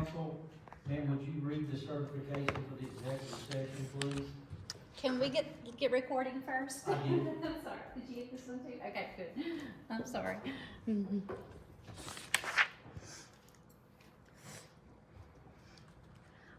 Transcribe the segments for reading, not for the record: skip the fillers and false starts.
council. Ma'am, would you read the certification for the executive session, please? Can we get recording first? I did. I'm sorry. Did you get this one too? Okay, good. I'm sorry.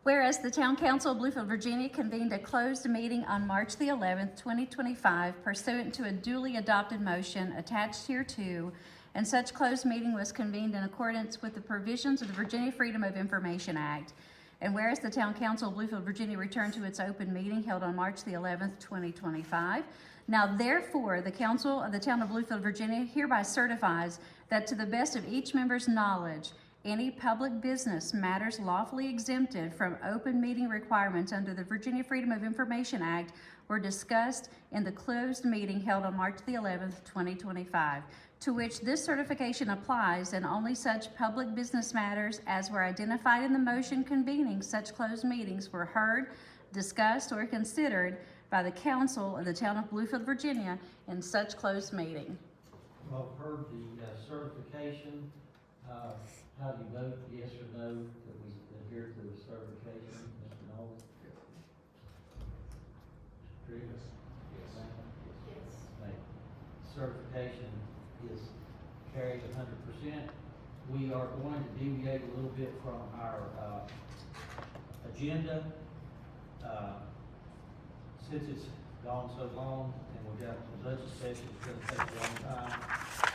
Whereas the Town Council of Bluefield, Virginia convened a closed meeting on March the 11th, 2025 pursuant to a duly adopted motion attached hereto, and such closed meeting was convened in accordance with the provisions of the Virginia Freedom of Information Act. And whereas the Town Council of Bluefield, Virginia returned to its open meeting held on March the 11th, 2025. Now therefore, the Council of the Town of Bluefield, Virginia hereby certifies that to the best of each member's knowledge, any public business matters lawfully exempted from open meeting requirements under the Virginia Freedom of Information Act were discussed in the closed meeting held on March the 11th, 2025, to which this certification applies, and only such public business matters as were identified in the motion convening such closed meetings were heard, discussed, or considered by the Council of the Town of Bluefield, Virginia in such closed meeting. Well, I've heard the certification. How do you vote, yes or no, that we adhere to the certification, Mr. Nolan? Trigger? Yes. Yes. Certification is carried 100%. We are going to deviate a little bit from our agenda. Since it's gone so long and we've got the budget session, it's going to take a long time,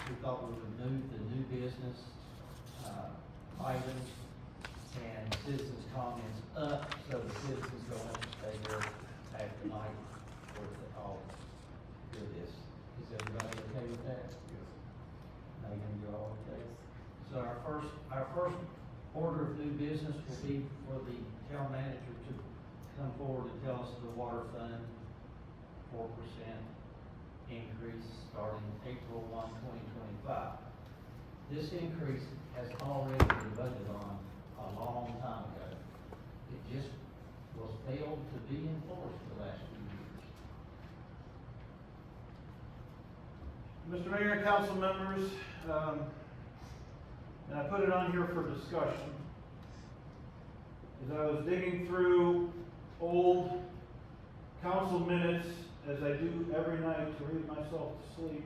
we thought we would move the new business items and citizens' comments up, so the citizens don't have to stay here after night for it all do this. Is everybody okay with that? Yes. Megan, you're all okay? So our first order of new business will be for the town manager to come forward and tell us the water fund 4% increase starting April 1, 2025. This increase has already been voted on a long time ago. It just was failed to be enforced the last few years. Mr. Mayor and council members, and I put it on here for discussion. As I was digging through old council minutes, as I do every night to read myself to sleep,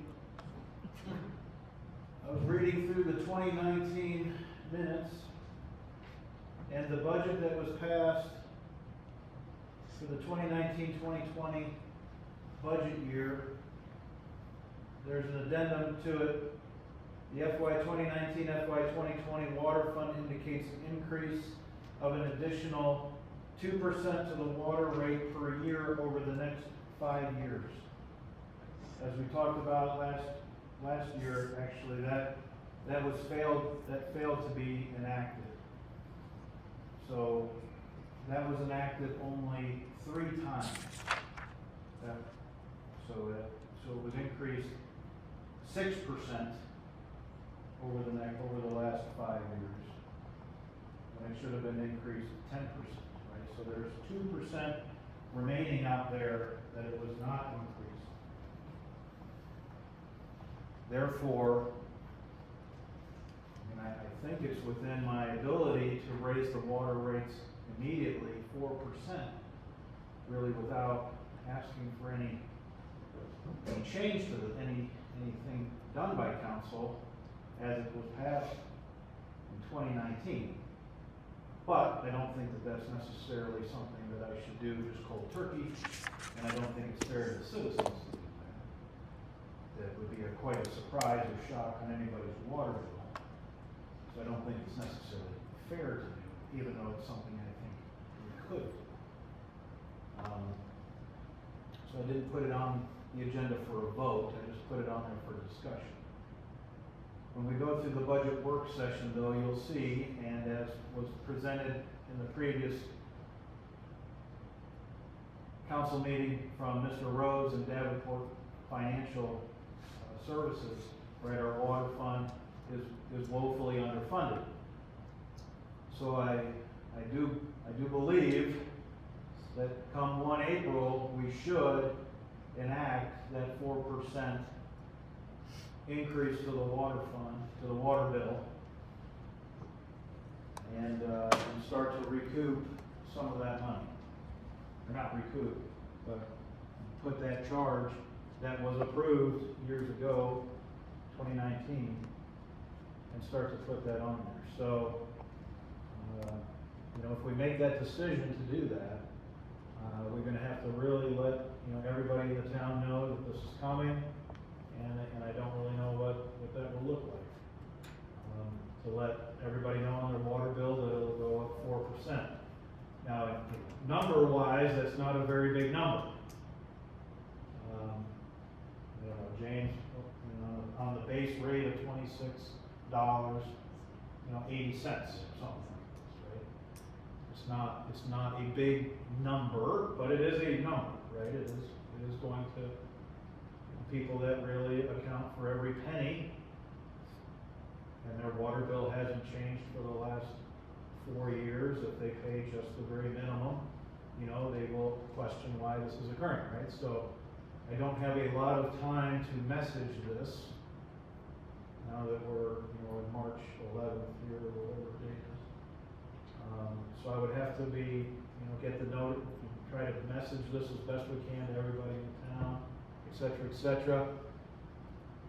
I was reading through the 2019 minutes and the budget that was passed for the 2019-2020 budget year. There's an addendum to it. The FY 2019, FY 2020 water fund indicates an increase of an additional 2% to the water rate per year over the next 5 years. As we talked about last year, actually, that failed to be enacted. So that was enacted only 3 times. So it was increased 6% over the last 5 years, when it should have been increased 10%. Right? So there's 2% remaining out there that it was not increased. Therefore, and I think it's within my ability to raise the water rates immediately 4%, really without asking for any change to anything done by council as it was passed in 2019. But I don't think that that's necessarily something that I should do just cold turkey, and I don't think it's fair to the citizens to do that. That would be quite a surprise or shock on anybody's water bill. So I don't think it's necessarily fair to do, even though it's something I think we could do. So I didn't put it on the agenda for a vote, I just put it on there for discussion. When we go through the budget work session, though, you'll see, and as was presented in the previous council meeting from Mr. Rhodes and Davenport Financial Services, right, our water fund is woefully underfunded. So I do believe that come 1 April, we should enact that 4% increase to the water fund, to the water bill. And recoup some of that money. Or not recoup, but put that charge that was approved years ago, 2019, and start to put that on there. So, you know, if we make that decision to do that, we're gonna have to really let, you know, everybody in the town know that this is coming, and I don't really know what that will look like. To let everybody know on their water bill that it'll go up 4%. Now, number-wise, that's not a very big number. You know, James, you know, on the base rate of $26, you know, 80 cents or something, right? It's not a big number, but it is a number, right? It is going to, people that really account for every penny, and their water bill hasn't changed for the last 4 years. If they pay just the very minimum, you know, they will question why this is occurring, right? So I don't have a lot of time to message this now that we're, you know, in March 11th here, or whatever date is. So I would have to be, you know, get the note, try to message this as best we can to everybody in town, et cetera, et cetera.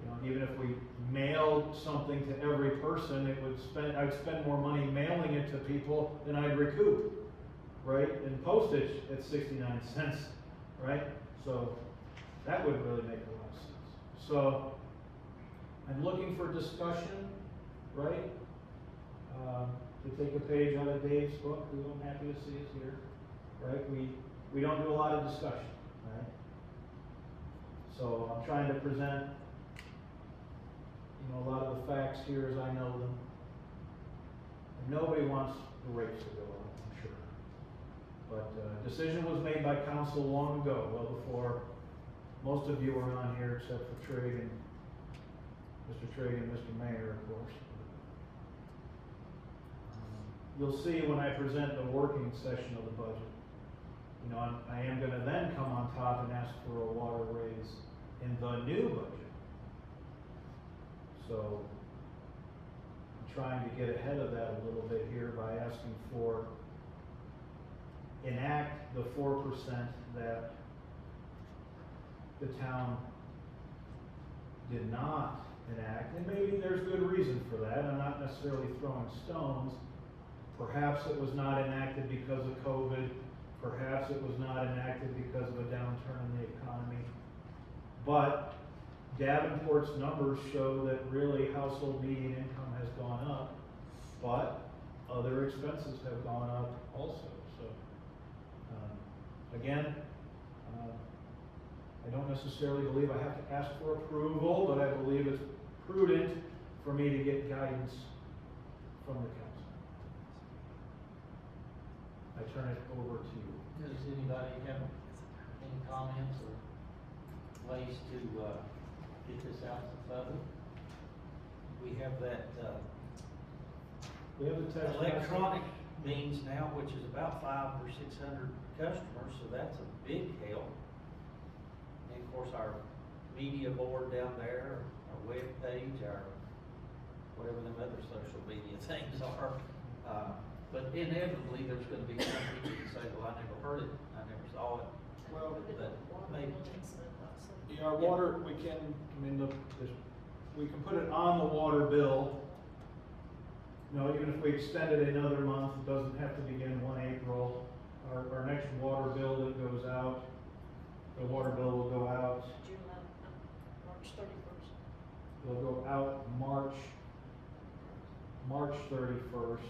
You know, even if we mailed something to every person, I'd spend more money mailing it to people than I'd recoup, right? And postage at 69 cents, right? So that would really make a lot of sense. So I'm looking for discussion, right? To take a page out of Dave's book, who I'm happy to see is here, right? We don't do a lot of discussion, right? So I'm trying to present, you know, a lot of the facts here as I know them. And nobody wants the rates to go up, I'm sure. But decision was made by council long ago, well before most of you were on here except for Trigg and Mr. Trigg and Mr. Mayor, of course. You'll see when I present the working session of the budget, you know, I am going to then come on top and ask for a water raise in the new budget. So I'm trying to get ahead of that a little bit here by asking for enact the 4% that the town did not enact, and maybe there's good reason for that. I'm not necessarily throwing stones. Perhaps it was not enacted because of COVID. Perhaps it was not enacted because of a downturn in the economy. But Davenport's numbers show that really household median income has gone up, but other expenses have gone up also. So, again, I don't necessarily believe I have to ask for approval, but I believe it's prudent for me to get guidance from the council. I turn it over to you. Does anybody have any comments or ways to get this out to the public? We have that We have the text electronic means now, which is about 500 or 600 customers, so that's a big help. And of course, our media board down there, our web page, our whatever them other social media things are. But inevitably, there's going to be some people that say, well, I never heard it, I never saw it. Well, But maybe, yeah, our water, we can put it on the water bill. You know, even if we extend it another month, it doesn't have to begin 1 April. Our next water bill that goes out, the water bill will go out. March 31st. It'll go out March 31st.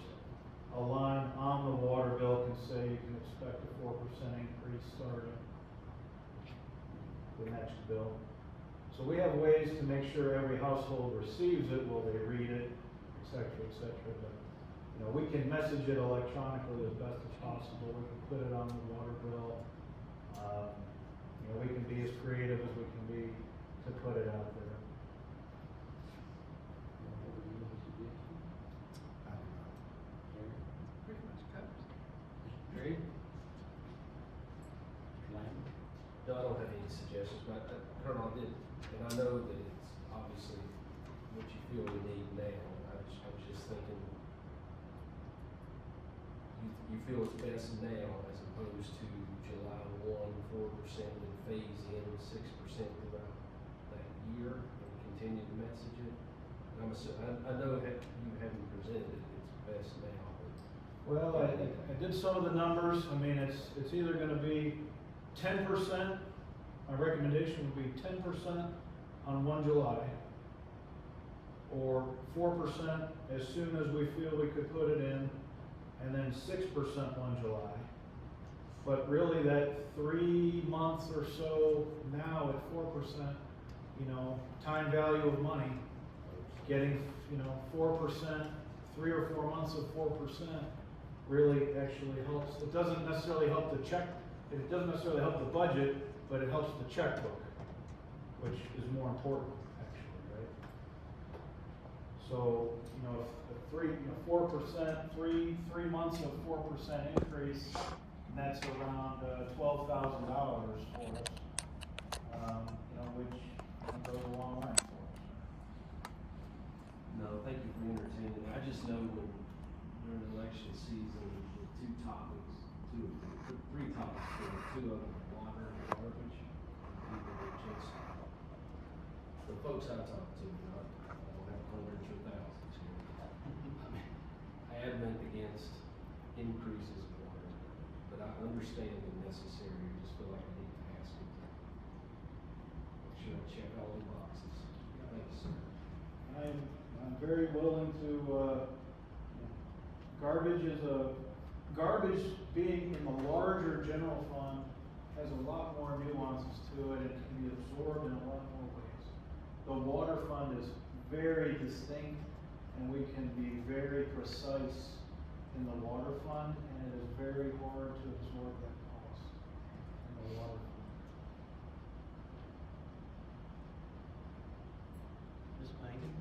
A line on the water bill can say you can expect a 4% increase starting the next bill. So we have ways to make sure every household receives it, will they read it, et cetera, et cetera. But, you know, we can message it electronically as best as possible. We can put it on the water bill. You know, we can be as creative as we can be to put it out there. Pretty much covers. Trey? No, I don't have any suggestions, but Colonel, I did, and I know that it's obviously what you feel we need now. I was just thinking, you feel it's best now as opposed to July 4% and phase in 6% throughout that year and continue to message it? And I'm assuming, I know that you haven't presented it, it's best now, but. Well, I did some of the numbers, I mean, it's either gonna be 10%, my recommendation would be 10% on 1 July, or 4% as soon as we feel we could put it in, and then 6% 1 July. But really that 3 months or so now at 4%, you know, time value of money, getting, you know, 4%, 3 or 4 months of 4% really actually helps. It doesn't necessarily help the check, it doesn't necessarily help the budget, but it helps the checkbook, which is more important, actually, right? So, you know, if 4%, 3 months of 4% increase, and that's around $12,000 for us, you know, which goes a long way for us. No, thank you for entertaining. I just know when during election season, the three topics, two of them, water and garbage, people are just, the folks I talk to, I don't have hundreds or thousands here. I mean, I adamant against increases in water, but I understand the necessary, I just feel like I need to ask it. Make sure I check all the boxes. Thank you, sir. I'm very willing to, garbage being in the larger general fund has a lot more nuances to it and can be absorbed in a lot more ways. The water fund is very distinct and we can be very precise in the water fund, and it is very hard to absorb that cost in the water fund. Ms. Megan?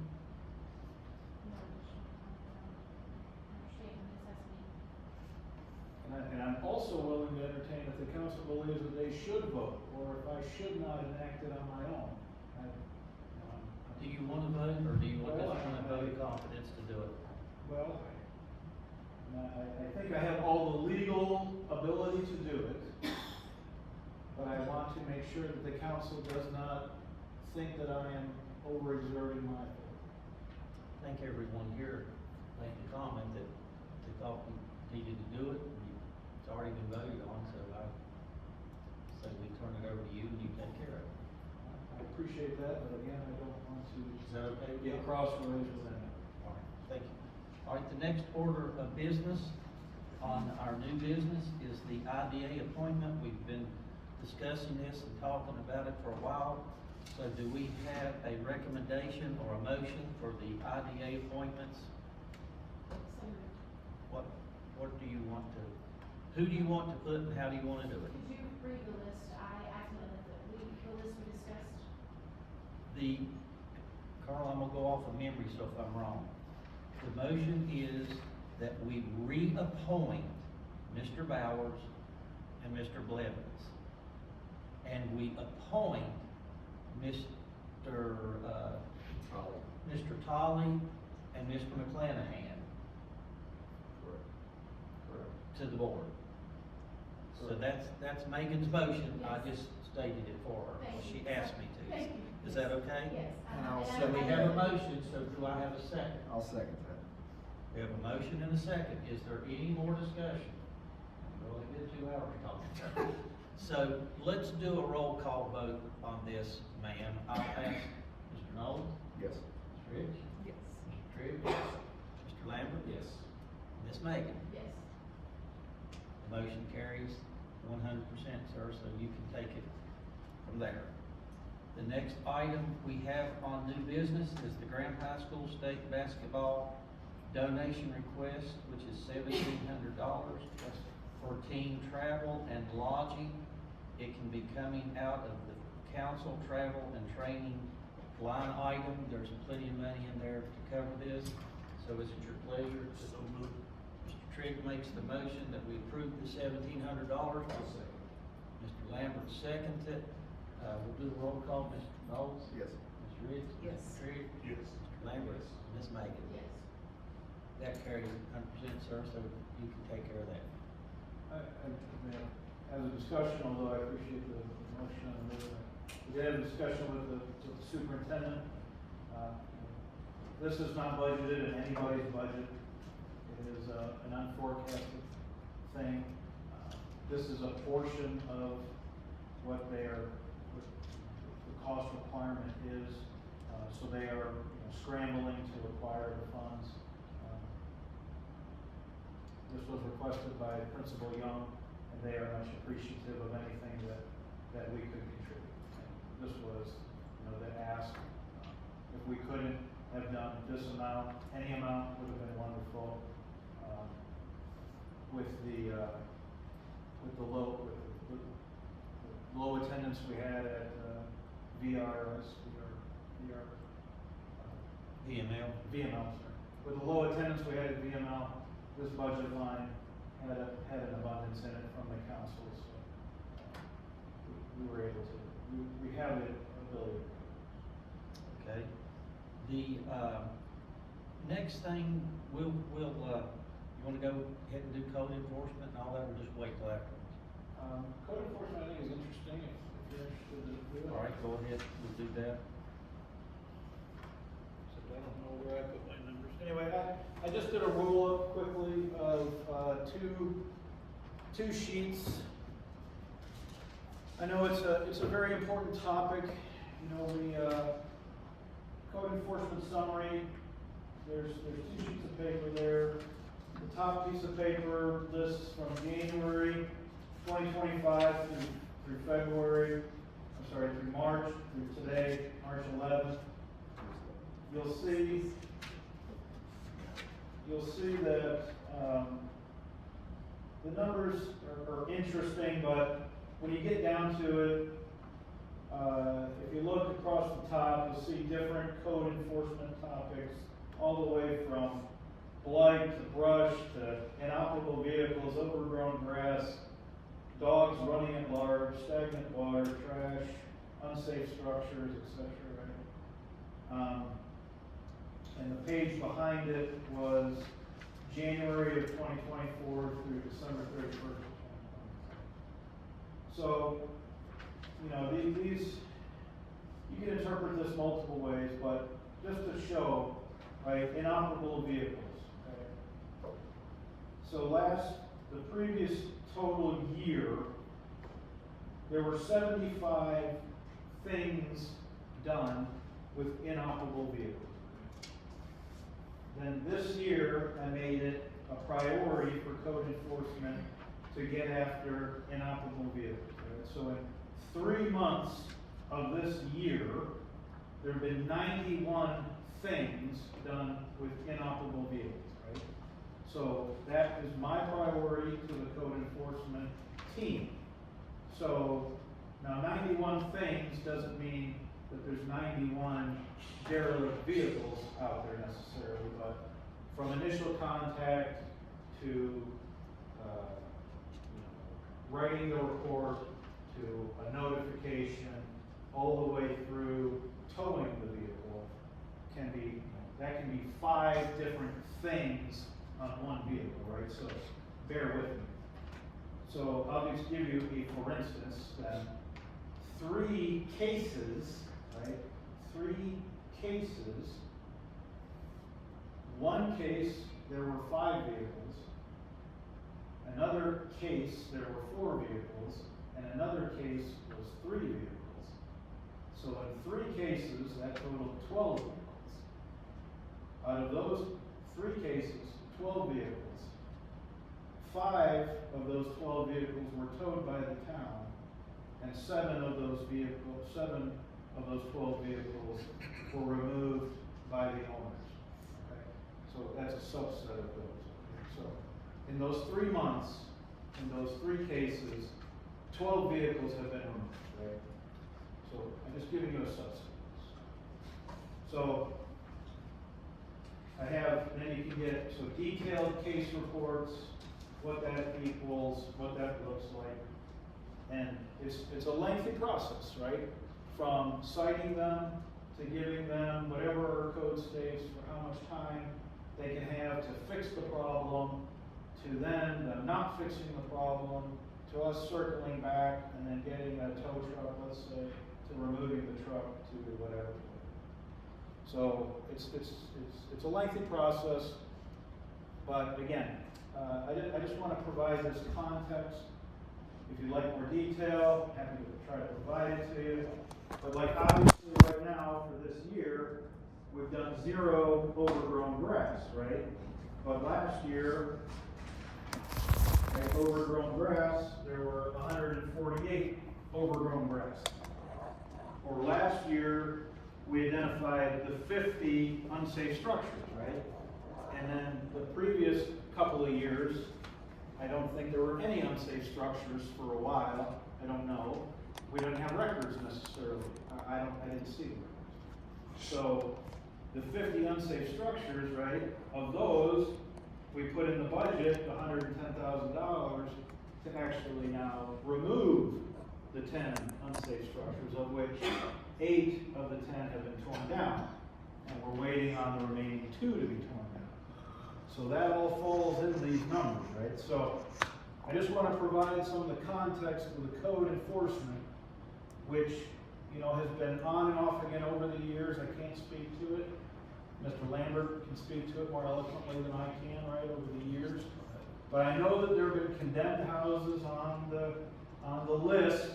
And I'm also willing to entertain if the council believes that they should vote, or if I should not enact it on my own. Do you want to vote, or do you want Well, this one to vote of confidence to do it? Well, I think I have all the legal ability to do it, but I want to make sure that the council does not think that I am overexerting my authority. I think everyone here made the comment that they thought we needed to do it, and it's already been voted on, so I say we turn it over to you and you take care of it. I appreciate that, but again, I don't want to Is that okay with you? get crossroads with that. All right, thank you. All right, the next order of business on our new business is the IDA appointment. We've been discussing this and talking about it for a while. So do we have a recommendation or a motion for the IDA appointments? What do you want to, who do you want to put and how do you want to do it? Could you read the list? I accidentally, the list we discussed. Carl, I'm gonna go off of memory, so if I'm wrong. The motion is that we reappoint Mr. Bowers and Mr. Blevins. And we appoint Mr. Tolley and Mr. McClanahan to the board. So that's Megan's motion, I just stated it for her, Thank she you. asked me to. Thank you. Is that okay? Yes. So we have a motion, so do I have a second? I'll second that. We have a motion and a second, is there any more discussion? We only did 2 hours talking. So let's do a roll call vote on this, ma'am. I'll ask Mr. Knowles, Yes. Mr. Rich, Yes. Mr. Trigg, Mr. Lambert, Yes. Ms. Megan. Yes. The motion carries 100%, sir, so you can take it from there. The next item we have on new business is the Graham High School State Basketball donation request, which is $1,700 for team travel and lodging. It can be coming out of the council travel and training line item. There's plenty of money in there to cover this. So is it your pleasure to so move? Mr. Trigg makes the motion that we approve the $1,700. I'll second. Mr. Lambert seconds it. We'll do the roll call. Mr. Knowles? Yes. Mr. Ridge? Yes. Mr. Trigg? Yes. Mr. Lambert? Yes. Ms. Megan? Yes. That carries 100%, sir, so you can take care of that. as a discussion, although I appreciate the motion on the movement. We did have a discussion with the superintendent. This is not budgeted in anybody's budget. It is an unforecasted thing. This is a portion of what the cost requirement is. So they are scrambling to acquire the funds. This was requested by Principal Young, and they are much appreciative of anything that we could contribute. And this was, the ask. If we couldn't have done this amount, any amount would have been wonderful. With the low attendance we had at VML, sorry. With the low attendance we had at VML, this budget line had an abundance in it from the council, so we were able to, we have the ability. Okay. The, next thing, you wanna go ahead and do code enforcement and all that, or just wait till afterwards? Code enforcement, I think, is interesting, if you're interested to do it. All right, go ahead, we'll do that. Except I don't know where I put my numbers. Anyway, I just did a roll-up quickly of, two sheets. I know it's a very important topic, code enforcement summary, there's 2 sheets of paper there. The top piece of paper lists from January 2025 through March, through today, March 11th. You'll see that the numbers are interesting, but when you get down to it, if you look across the top, you'll see different code enforcement topics, all the way from blight to brush to inoperable vehicles, overgrown grass, dogs running at large, stagnant water, trash, unsafe structures, etc. Right? And the page behind it was January of 2024 through December 31st of 2024. So, these, you can interpret this multiple ways, but just to show, right, inoperable vehicles. Okay? So the previous total year, there were 75 things done with inoperable vehicles. Then this year, I made it a priority for code enforcement to get after inoperable vehicles. Right? So in 3 months of this year, there have been 91 things done with inoperable vehicles, right? So that is my priority to the code enforcement team. So now 91 things doesn't mean that there's 91 derelict vehicles out there necessarily, but from initial contact to writing the report to a notification, all the way through towing the vehicle, can be 5 different things on one vehicle, right? So bear with me. So I'll just give you a for instance then. 3 cases, right? 3 cases. 1 case, there were 5 vehicles. Another case, there were 4 vehicles. And another case was 3 vehicles. So in 3 cases, that totaled 12 vehicles. Out of those 3 cases, 12 vehicles, 5 of those 12 vehicles were towed by the town, and 7 of those 12 vehicles were removed by the owners. Okay? So that's a subset of those. Okay? So in those 3 months, in those 3 cases, 12 vehicles have been removed. Right? So I'm just giving you a subset. So I have, then you can get detailed case reports, what that equals, what that looks like. And it's a lengthy process, right? From citing them to giving them whatever our code states for how much time they can have to fix the problem, to then them not fixing the problem, to us circling back and then getting a tow truck, let's say, to removing the truck to whatever. So it's a lengthy process, but again, I just want to provide this context. If you'd like more detail, happy to try to provide it to you. But like obviously right now for this year, we've done 0 overgrown grass, right? But last year, at overgrown grass, there were 148 overgrown grass. Or last year, we identified the 50 unsafe structures, right? And then the previous couple of years, I don't think there were any unsafe structures for a while. I don't know. We don't have records necessarily. I didn't see them. So the 50 unsafe structures, right, of those, we put in the budget $110,000 to actually now remove the 10 unsafe structures, of which 8 of the 10 have been torn down. And we're waiting on the remaining 2 to be torn down. So that all falls in these numbers, right? So I just want to provide some of the context of the code enforcement, which, you know, has been on and off again over the years. I can't speak to it. Mr. Lambert can speak to it more eloquently than I can, right, over the years. But I know that there have been condemned houses on the list,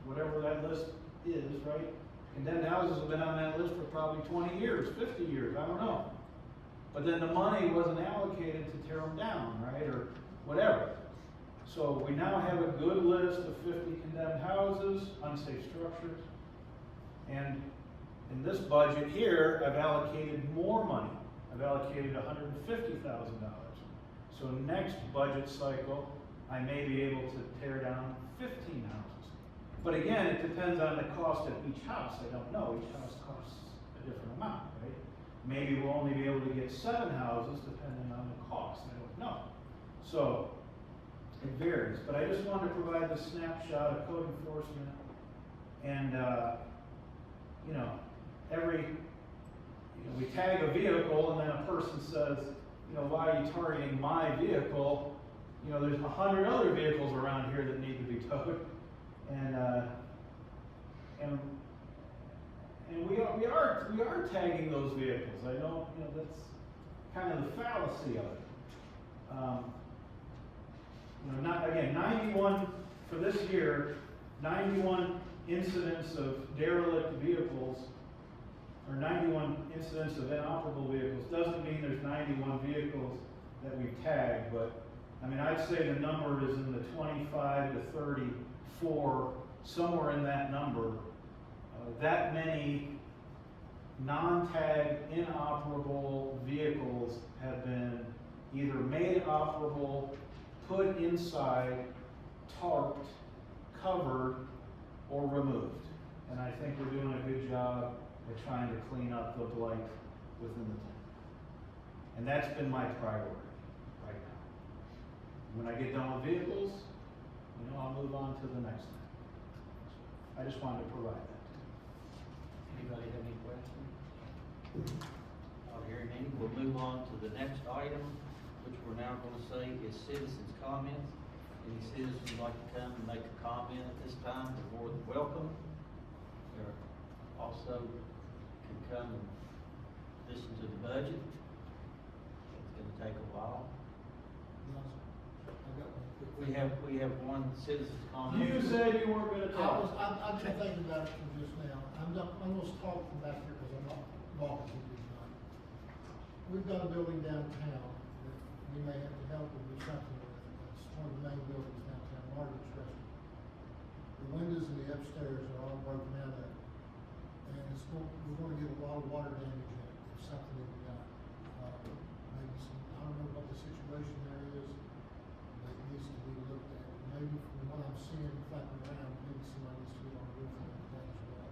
whatever that list is, right? Condemned houses have been on that list for probably 20 years, 50 years, I don't know. But then the money wasn't allocated to tear them down, right, or whatever. So we now have a good list of 50 condemned houses, unsafe structures. And in this budget here, I've allocated more money. I've allocated $150,000. So next budget cycle, I may be able to tear down 15 houses. But again, it depends on the cost of each house. I don't know. Each house costs a different amount, right? Maybe we'll only be able to get 7 houses depending on the cost. I don't know. So it varies. But I just wanted to provide the snapshot of code enforcement. And, you know, we tag a vehicle and then a person says, you know, why are you targeting my vehicle? You know, there's 100 other vehicles around here that need to be towed. And we are tagging those vehicles. I know, you know, that's kind of the fallacy of it. You know, not again, 91 for this year, 91 incidents of derelict vehicles, or 91 incidents of inoperable vehicles doesn't mean there's 91 vehicles that we've tagged, but I mean, I'd say the number is in the 25 to 34, somewhere in that number. That many non-tagged, inoperable vehicles have been either made operable, put inside, tarped, covered, or removed. And I think we're doing a good job at trying to clean up the blight within the town. And that's been my priority right now. When I get done with vehicles, you know, I'll move on to the next thing. I just wanted to provide that. Anybody have any questions? Not hearing any, we'll move on to the next item, which we're now going to say is citizens' comments. Any citizens who'd like to come and make a comment at this time, they're more than welcome. They're also can come and listen to the budget. It's going to take a while. We have one citizen's comment. You said you weren't going to talk. I've been thinking about it from just now. I'm gonna talk from back here because I'm not walking to you tonight. We've got a building downtown that we may have to help with something with. It's one of the main buildings downtown, Margaret's Restaurant. The windows in the upstairs are all broken out of it. And we're gonna get a lot of water damage in it if something is done. Maybe I don't know what the situation there is, but it needs to be looked at. Maybe from what I'm seeing flapping around, maybe somebody needs to be on the roof and that as well.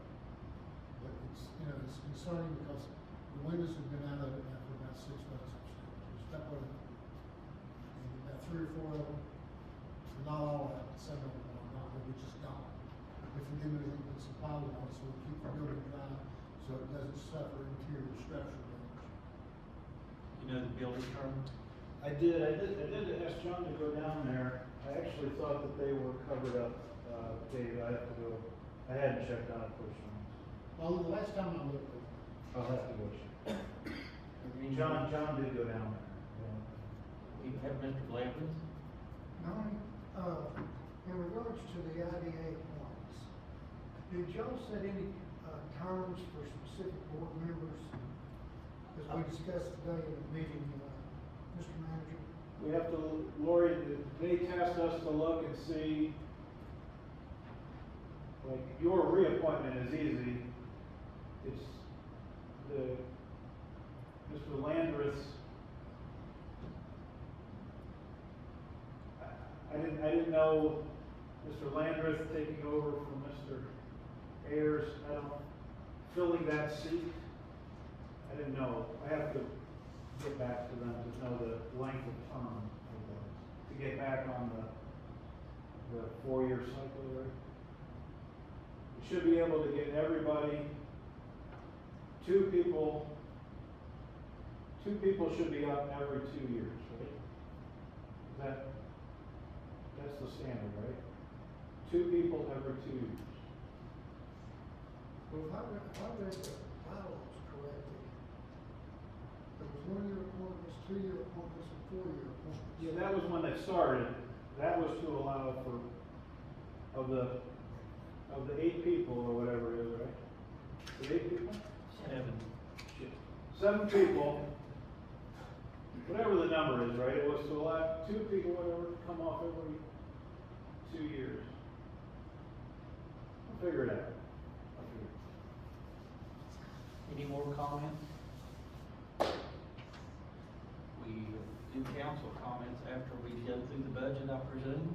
But it's, you know, it's concerning because the windows have been out of it now for about 6 months upstairs. There's stuff on it. And about 3 or 4 of them, not all of it, some of them are not, they're just gone. If we do anything, put some plywood on it so we keep the building dry, so it doesn't suffer interior structural damage. You know the building term? I did ask John to go down there. I actually thought thought that they were covered up, Dave, I have to go, I hadn't checked on it personally. Well, the last time I looked, I'll have to go check. John did go down there. We have Mr. Blevins. Melanie, in regards to the IDA appointments, did y'all set any, terms for specific board members? As we discussed today in the meeting, Mr. Manager? We have to, Lori, they tasked us to look and see, like, your reappointment is easy. It's the, Mr. Landreth's, I didn't know Mr. Landreth taking over from Mr. Ayers, filling that seat. I didn't know. I have to get back to them to know the length of term of those, to get back on the 4-year cycle there. We should be able to get everybody, two people should be up every 2 years, right? That's the standard, right? 2 people every 2 years. Well, if I read the bylaws correctly, there was 1-year appointments, 2-year appointments, and 4-year appointments. Yeah, that was when it started. That was to allow for, of the 8 people or whatever it is, right? The 8 people? 7 people, whatever the number is, right? It was to allow 2 people, whatever, to come off every 2 years. I'll figure it out. Any more comments? We do council comments after we go through the budget, I presume.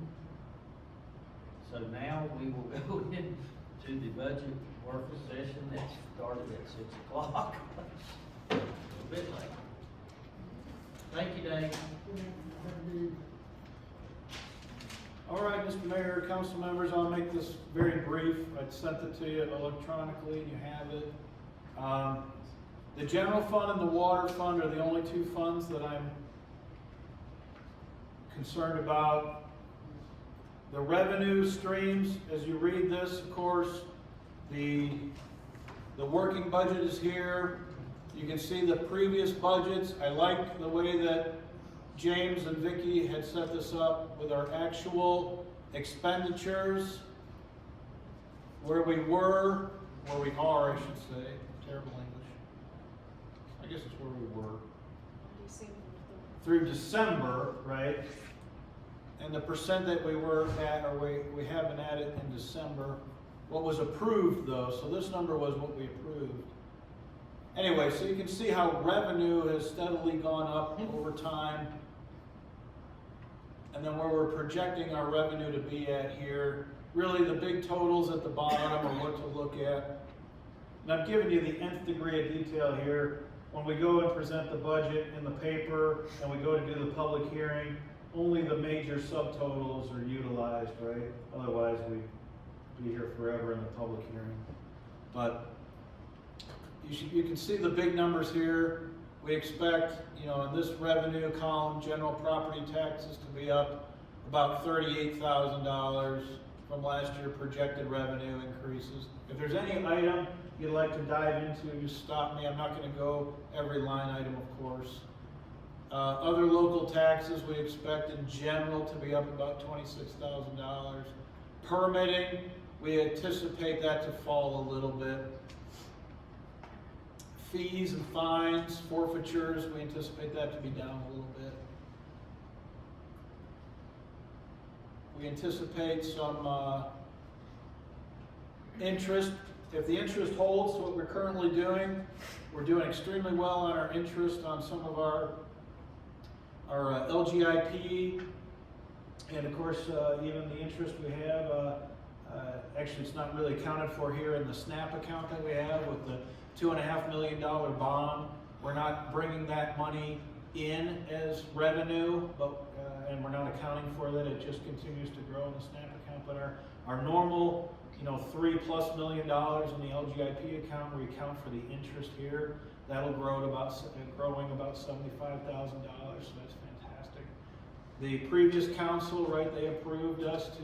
So now we will go into the budget work session that started at 6 o'clock. A little bit late. Thank you, Dave. All right, Mr. Mayor, council members, I'll make this very brief. I sent it to you electronically, and you have it. The general fund and the water fund are the only 2 funds that I'm concerned about. The revenue streams, as you read this, of course, the working budget is here. You can see the previous budgets. I like the way that James and Vicki had set this up with our actual expenditures, where we are, I should say. Terrible English. I guess it's where we were. Through December, right? And the percent that we were at, or we have been at it in December. What was approved though, so this number was what we approved. Anyway, so you can see how revenue has steadily gone up over time. And then where we're projecting our revenue to be at here, really the big totals at the bottom are what to look at. And I've given you the nth degree of detail here. When we go and present the budget in the paper and we go to do the public hearing, only the major subtotals are utilized, right? Otherwise, we'd be here forever in the public hearing. But you can see the big numbers here. We expect, in this revenue column, general property taxes to be up about $38,000 from last year projected revenue increases. If there's any item you'd like to dive into, just stop me. I'm not going to go every line item, of course. Other local taxes we expect in general to be up about $26,000. Permitting, we anticipate that to fall a little bit. Fees and fines, forfeitures, we anticipate that to be down a little bit. We anticipate some interest. If the interest holds what we're currently doing, we're doing extremely well on our interest on some of our LGIP, and of course even the interest we have, actually it's not really accounted for here in the SNAP account that we have with the $2.5 million bond. We're not bringing that money in as revenue, but and we're not accounting for that. It just continues to grow in the SNAP account. But our normal, $3+ million in the LGIP account, we account for the interest here. That'll grow at growing about $75,000. So that's fantastic. The previous council, right, they approved us to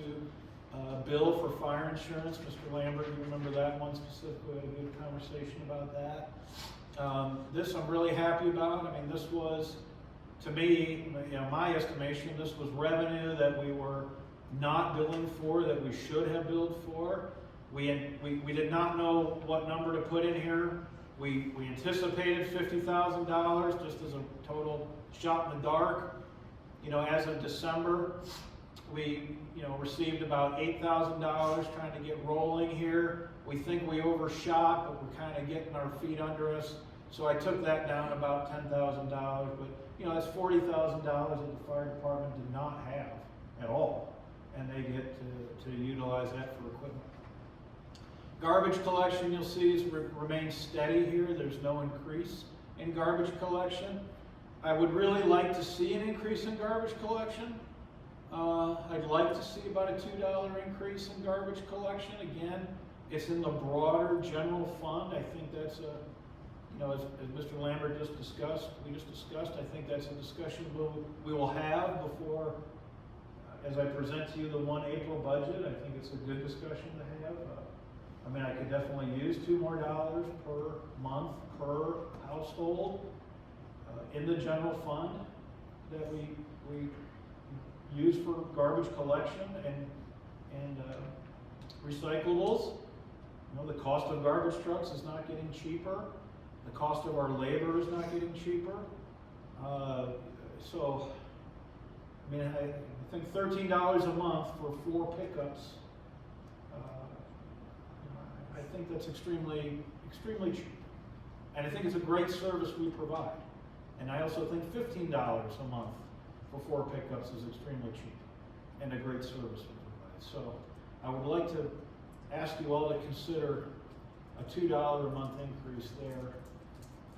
bill for fire insurance. Mr. Lambert, you remember that one specifically, we had a good conversation about that. This I'm really happy about. I mean, this was, to me, you know, my estimation, this was revenue that we were not billing for, that we should have billed for. We did not know what number to put in here. We anticipated $50,000 just as a total shot in the dark. You know, as of December, we, you know, received about $8,000 trying to get rolling here. We think we overshot, but we're kind of getting our feet under us. So I took that down about $10,000, but you know, that's $40,000 that the fire department did not have at all. And they get to utilize that for equipment. Garbage collection, you'll see, remains steady here. There's no increase in garbage collection. I would really like to see an increase in garbage collection. I'd like to see about a $2 increase in garbage collection. Again, it's in the broader general fund. I think that's a, you know, as Mr. Lambert just discussed, I think that's a discussion we will have before, as I present to you the 1 April budget. I think it's a good discussion to have. I mean, I could definitely use $2 more per month per household in the general fund that we use for garbage collection and recyclables. You know, the cost of garbage trucks is not getting cheaper. The cost of our labor is not getting cheaper. So, I mean, I think $13 a month for 4 pickups. I think that's extremely cheap. And I think it's a great service we provide. And I also think $15 a month for 4 pickups is extremely cheap and a great service we provide. So I would like to ask you all to consider a $2 a month increase there.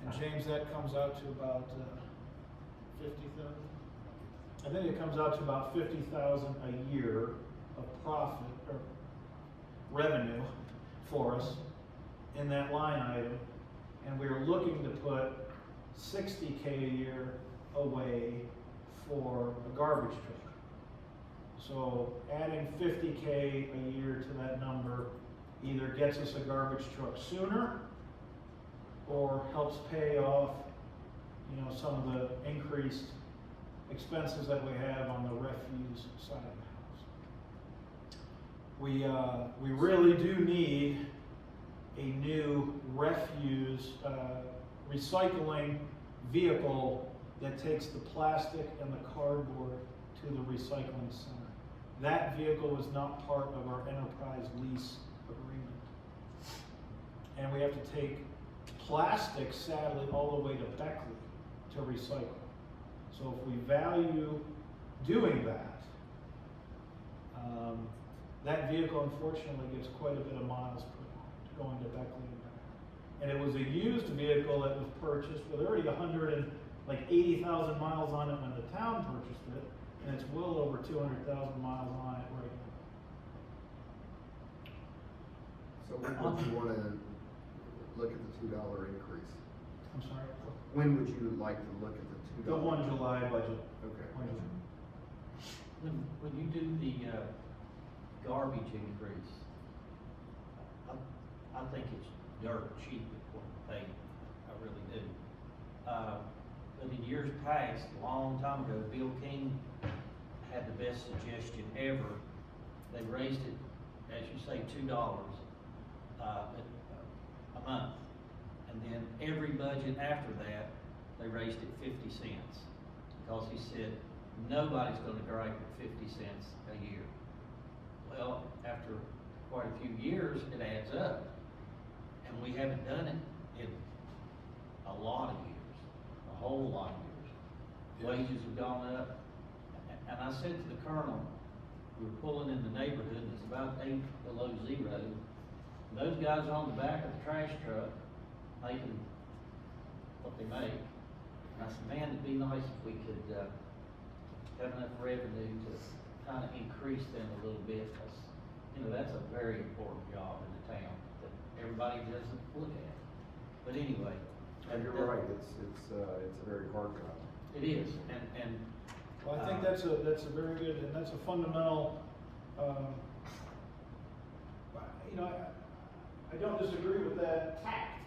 And James, that comes out to about 50,000. I think it comes out to about 50,000 a year of profit or revenue for us in that line item, and we're looking to put $60K a year away for a garbage truck. So adding $50K a year to that number either gets us a garbage truck sooner or helps pay off, you know, some of the increased expenses that we have on the refuse side of the house. We really do need a new refuse recycling vehicle that takes the plastic and the cardboard to the recycling center. That vehicle was not part of our enterprise lease agreement. And we have to take plastic, sadly, all the way to Beckley to recycle. So if we value doing that, that vehicle unfortunately gets quite a bit of miles per going to Beckley and back. And it was a used vehicle that was purchased with already 180,000 miles on it when the town purchased it, and it's well over 200,000 miles on it right now. So when would you want to look at the $2 increase? I'm sorry? When would you like to look at the $2? The 1 July budget. Okay. 1 July. When you do the garbage increase, I think it's dirt cheap at what we pay. I really do. But in years past, a long time ago, Bill King had the best suggestion ever. They raised it, as you say, $2 a month. And then every budget after that, they raised it 50 cents. Because he said, nobody's gonna gripe at 50 cents a year. Well, after quite a few years, it adds up. And we haven't done it in a lot of years, a whole lot of years. Wages have gone up. And I said to the colonel, we were pulling in the neighborhood and it's about 8 below zero. And those guys are on the back of the trash truck making what they make. And I said, man, it'd be nice if we could have enough revenue to kind of increase them a little bit. Because, you know, that's a very important job in the town that everybody doesn't look at. But anyway. And you're right, it's a very hard job. It is, and Well, I think that's a very good, and that's a fundamental, you know, I don't disagree with that tact.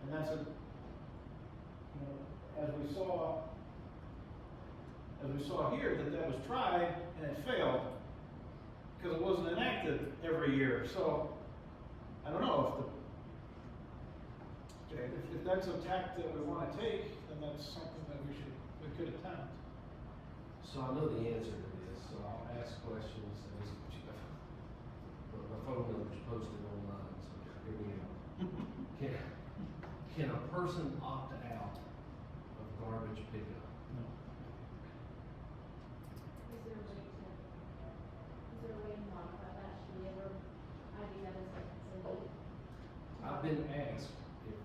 And that's a, you know, as we saw here, that was tried and it failed because it wasn't enacted every year. So, I don't know if that's a tact that we want to take, then that's something that we could attempt. So I know the answer to this, so I'll ask questions, as but my phone number's posted online, so hear me out. Can a person opt out of garbage pickup? No. Is there a way to modify that? Should we ever ID that as a lead? I've been asked if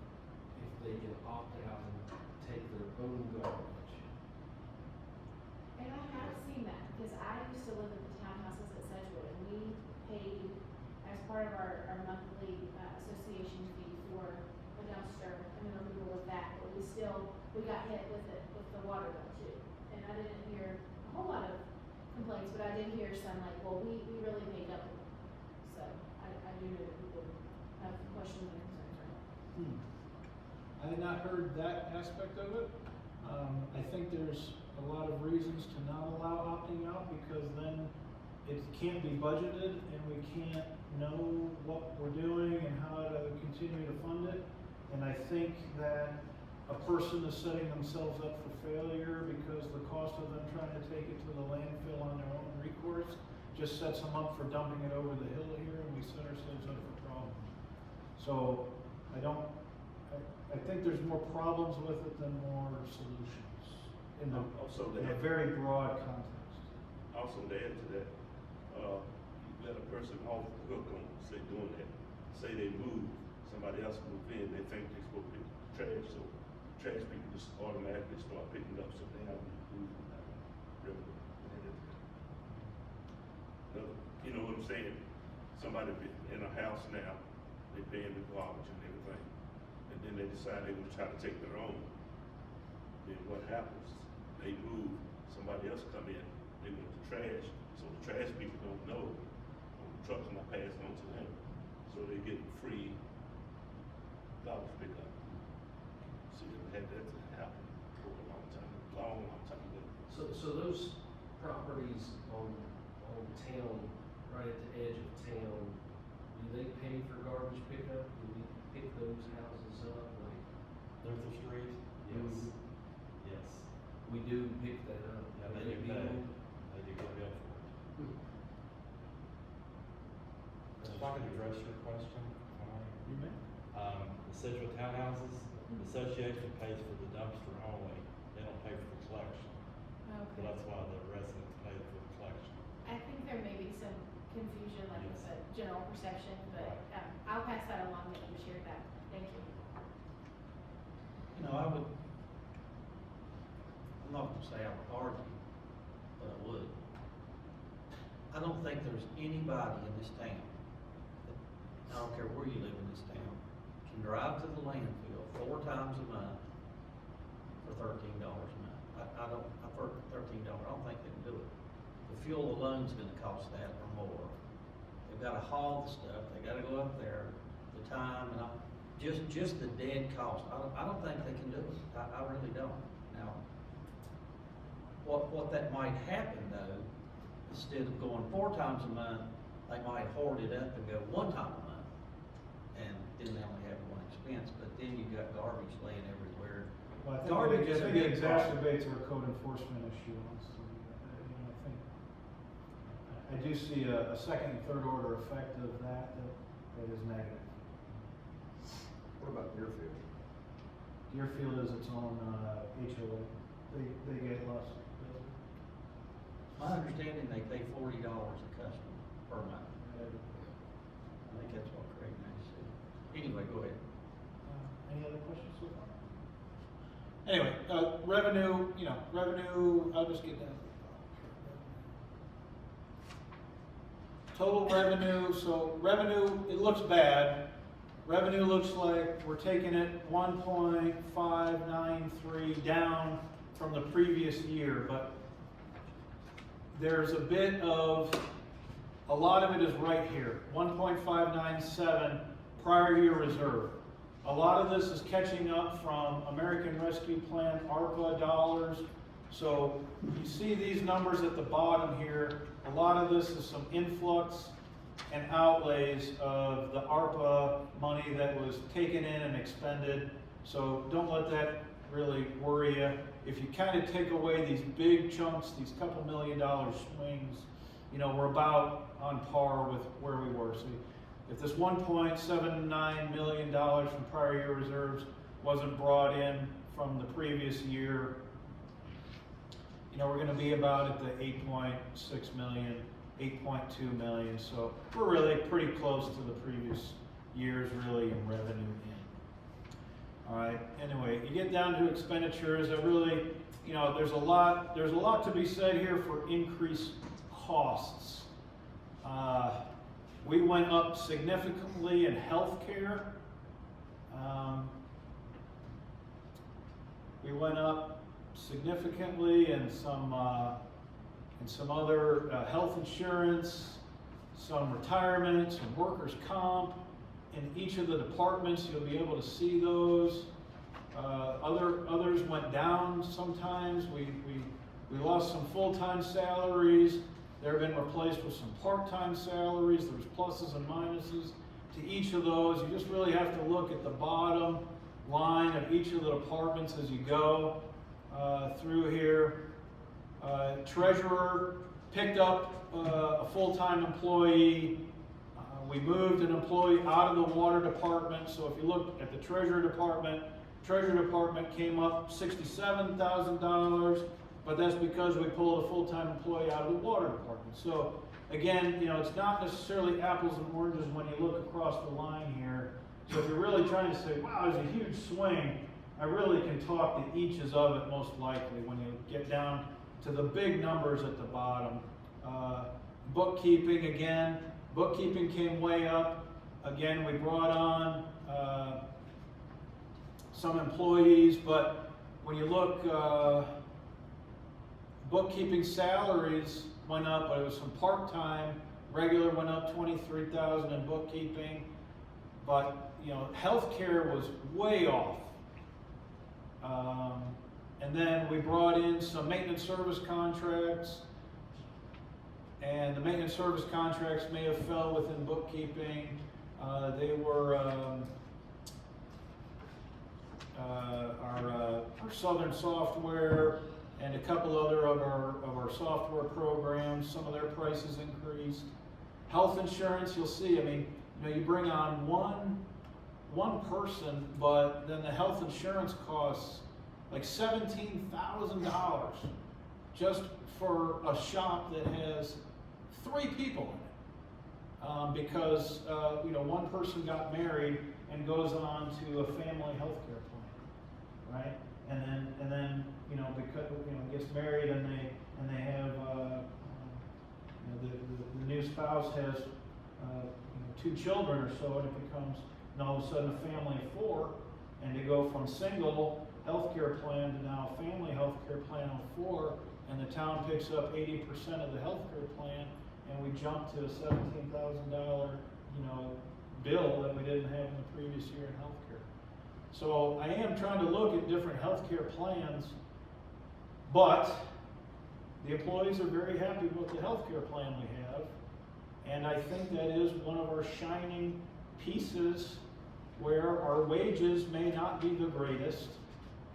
they can opt out and take their own garbage. And I have seen that, because I used to live in the townhouses at Sedgwood, and we paid, as part of our monthly association fee for a dumpster and the removal of that, but we got hit with the water bill too. And I didn't hear a whole lot of complaints, but I did hear some like, well, we really made up. So I do know that people have questions and concerns around it. I had not heard that aspect of it. I think there's a lot of reasons to not allow opting out, because then it can't be budgeted and we can't know what we're doing and how to continue to fund it. And I think that a person is setting themselves up for failure because the cost of them trying to take it to the landfill on their own recourse just sets them up for dumping it over the hill here, and we set ourselves up for problems. So I think there's more problems with it than more solutions in a very broad context. Also, to add to that, you let a person off the hook on, say, doing that. Say they move, somebody else move in, they think they're supposed to pick trash, so trash people just automatically start picking up, so they have to move revenue. You know what I'm saying? Somebody in a house now, they paying the garbage and everything, and then they decide they want to try to take their own. Then what happens? They move, somebody else come in, they want the trash, so the trash people don't know, the truck's not passed on to them, so they get free garbage pickup. See, we had that to happen for a long time ago. So those properties on town, right at the edge of town, do they pay for garbage pickup? Do we pick those houses up, like? Luther Street? Yes. Yes. We do pick that up. Yeah, they do pay. They do get billed for it. If I could address your question, You may. the Sedgwood Townhouses, the association pays for the dumpster only. They don't pay for the collection. So Okay. that's why the residents pay for the collection. I think there may be some confusion, like with the general perception, but Right. I'll pass that along that you shared that. Thank you. You know, I'm not gonna say I would argue, but I would. I don't think there's anybody in this town, I don't care where you live in this town, can drive to the landfill 4 times a month for $13 a month. For $13, I don't think they can do it. The fuel alone's gonna cost that or more. They've gotta haul the stuff, they gotta go up there, the time, and just the dead cost. I don't think they can do it. I really don't. Now, what that might happen though, instead of going 4 times a month, they might hoard it up and go 1 time a month. And then they only have one expense, but then you've got garbage laying everywhere. Well, I Garbage think is a it big problem. exacerbates our code enforcement issue. I do see a second and third order effect of that is negative. What about Deerfield? Deerfield is its own HOA. They get less. My understanding, they pay $40 a customer per month. I think that's what Craig May said. Anyway, go ahead. Any other questions so far? Anyway, revenue, I'll just get down. Total revenue, so revenue, it looks bad. Revenue looks like we're taking it 1.593 down from the previous year, but there's a bit of, a lot of it is right here, 1.597 prior year reserve. A lot of this is catching up from American Rescue Plan ARPA dollars. So you see these numbers at the bottom here. A lot of this is some influx and outlays of the ARPA money that was taken in and expended. So don't let that really worry you. If you kind of take away these big chunks, these couple $1 million swings, you know, we're about on par with where we were. So if this $1.79 million from prior year reserves wasn't brought in from the previous year, you know, we're going to be about at the 8.6 million, 8.2 million. So we're really pretty close to the previous years really in revenue in. All right, anyway, you get down to expenditures, I really, you know, there's a lot to be said here for increased costs. We went up significantly in healthcare. We went up significantly in some other health insurance, some retirement, some workers' comp. In each of the departments, you'll be able to see those. Others went down sometimes. We lost some full-time salaries. They've been replaced with some part-time salaries. There's pluses and minuses to each of those. You just really have to look at the bottom line of each of the departments as you go through here. Treasurer picked up a full-time employee. We moved an employee out of the water department. So if you look at the Treasurer Department came up $67,000, but that's because we pulled a full-time employee out of the water department. So again, you know, it's not necessarily apples and oranges when you look across the line here. So if you're really trying to say, wow, there's a huge swing, I really can talk the eaches of it most likely when you get down to the big numbers at the bottom. Bookkeeping, again, bookkeeping came way up. Again, we brought on some employees, but when you look, bookkeeping salaries went up, but it was some part-time. Regular went up $23,000 in bookkeeping, but you know, healthcare was way off. And then we brought in some maintenance service contracts, and the maintenance service contracts may have fell within bookkeeping. They were our Southern Software and a couple other of our software programs. Some of their prices increased. Health insurance, you'll see. I mean, you know, you bring on one person, but then the health insurance costs like $17,000 just for a shop that has 3 people in it, because you know, one person got married and goes on to a family health care plan, right? And then you know, because you know, gets married and they have you know, the new spouse has you know, 2 children or so, and it becomes, and all of a sudden a family of 4, and to go from single health care plan to now family health care plan of 4, and the town picks up 80% of the health care plan, and we jump to a $17,000 you know, bill that we didn't have in the previous year in health care. So I am trying to look at different health care plans, but the employees are very happy with the health care plan we have, and I think that is one of our shining pieces where our wages may not be the greatest,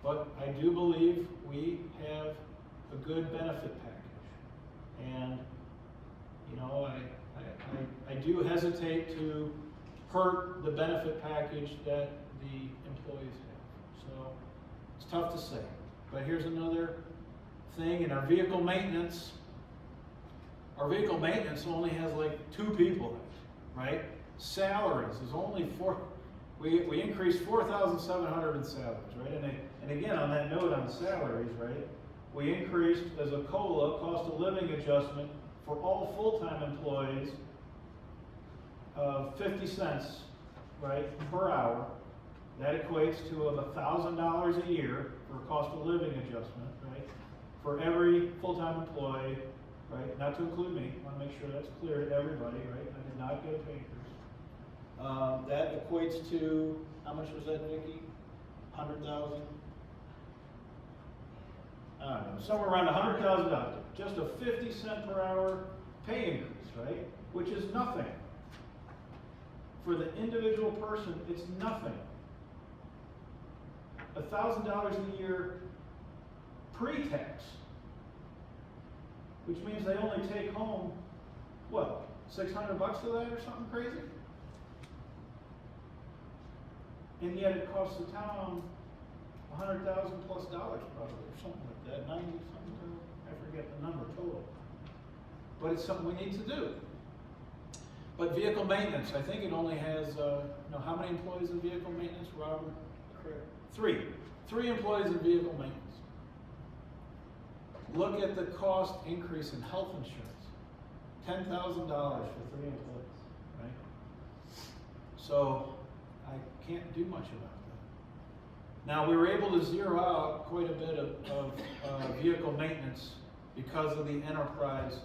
but I do believe we have a good benefit package. And you know, I do hesitate to hurt the benefit package that the employees have. So it's tough to say. But here's another thing in our vehicle maintenance. Our vehicle maintenance only has like 2 people in it, right? Salaries is only 4. We increased 4,700 in salaries, right? And again, on that note on salaries, right? We increased as a COLA, cost of living adjustment, for all full-time employees of 50 cents, right, per hour. That equates to $1,000 a year for a cost of living adjustment, right? For every full-time employee, right? Not to include me, I wanna make sure that's clear to everybody, right? I did not get painters. That equates to, how much was that, Vicki? 100,000? I don't know, somewhere around $100,000, just a 50 cent per hour pay increase, right? Which is nothing. For the individual person, it's nothing. $1,000 a year pre-tax, which means they only take home, what, $600 of that or something crazy? And yet it costs the town $100,000+ probably, or something like that, 90 something, I forget the number total. But it's something we need to do. But vehicle maintenance, I think it only has, how many employees in vehicle maintenance, Robert? Correct. Three employees in vehicle maintenance. Look at the cost increase in health insurance. $10,000 for 3 employees, right? So I can't do much about that. Now, we were able to zero out quite a bit of vehicle maintenance because of the enterprise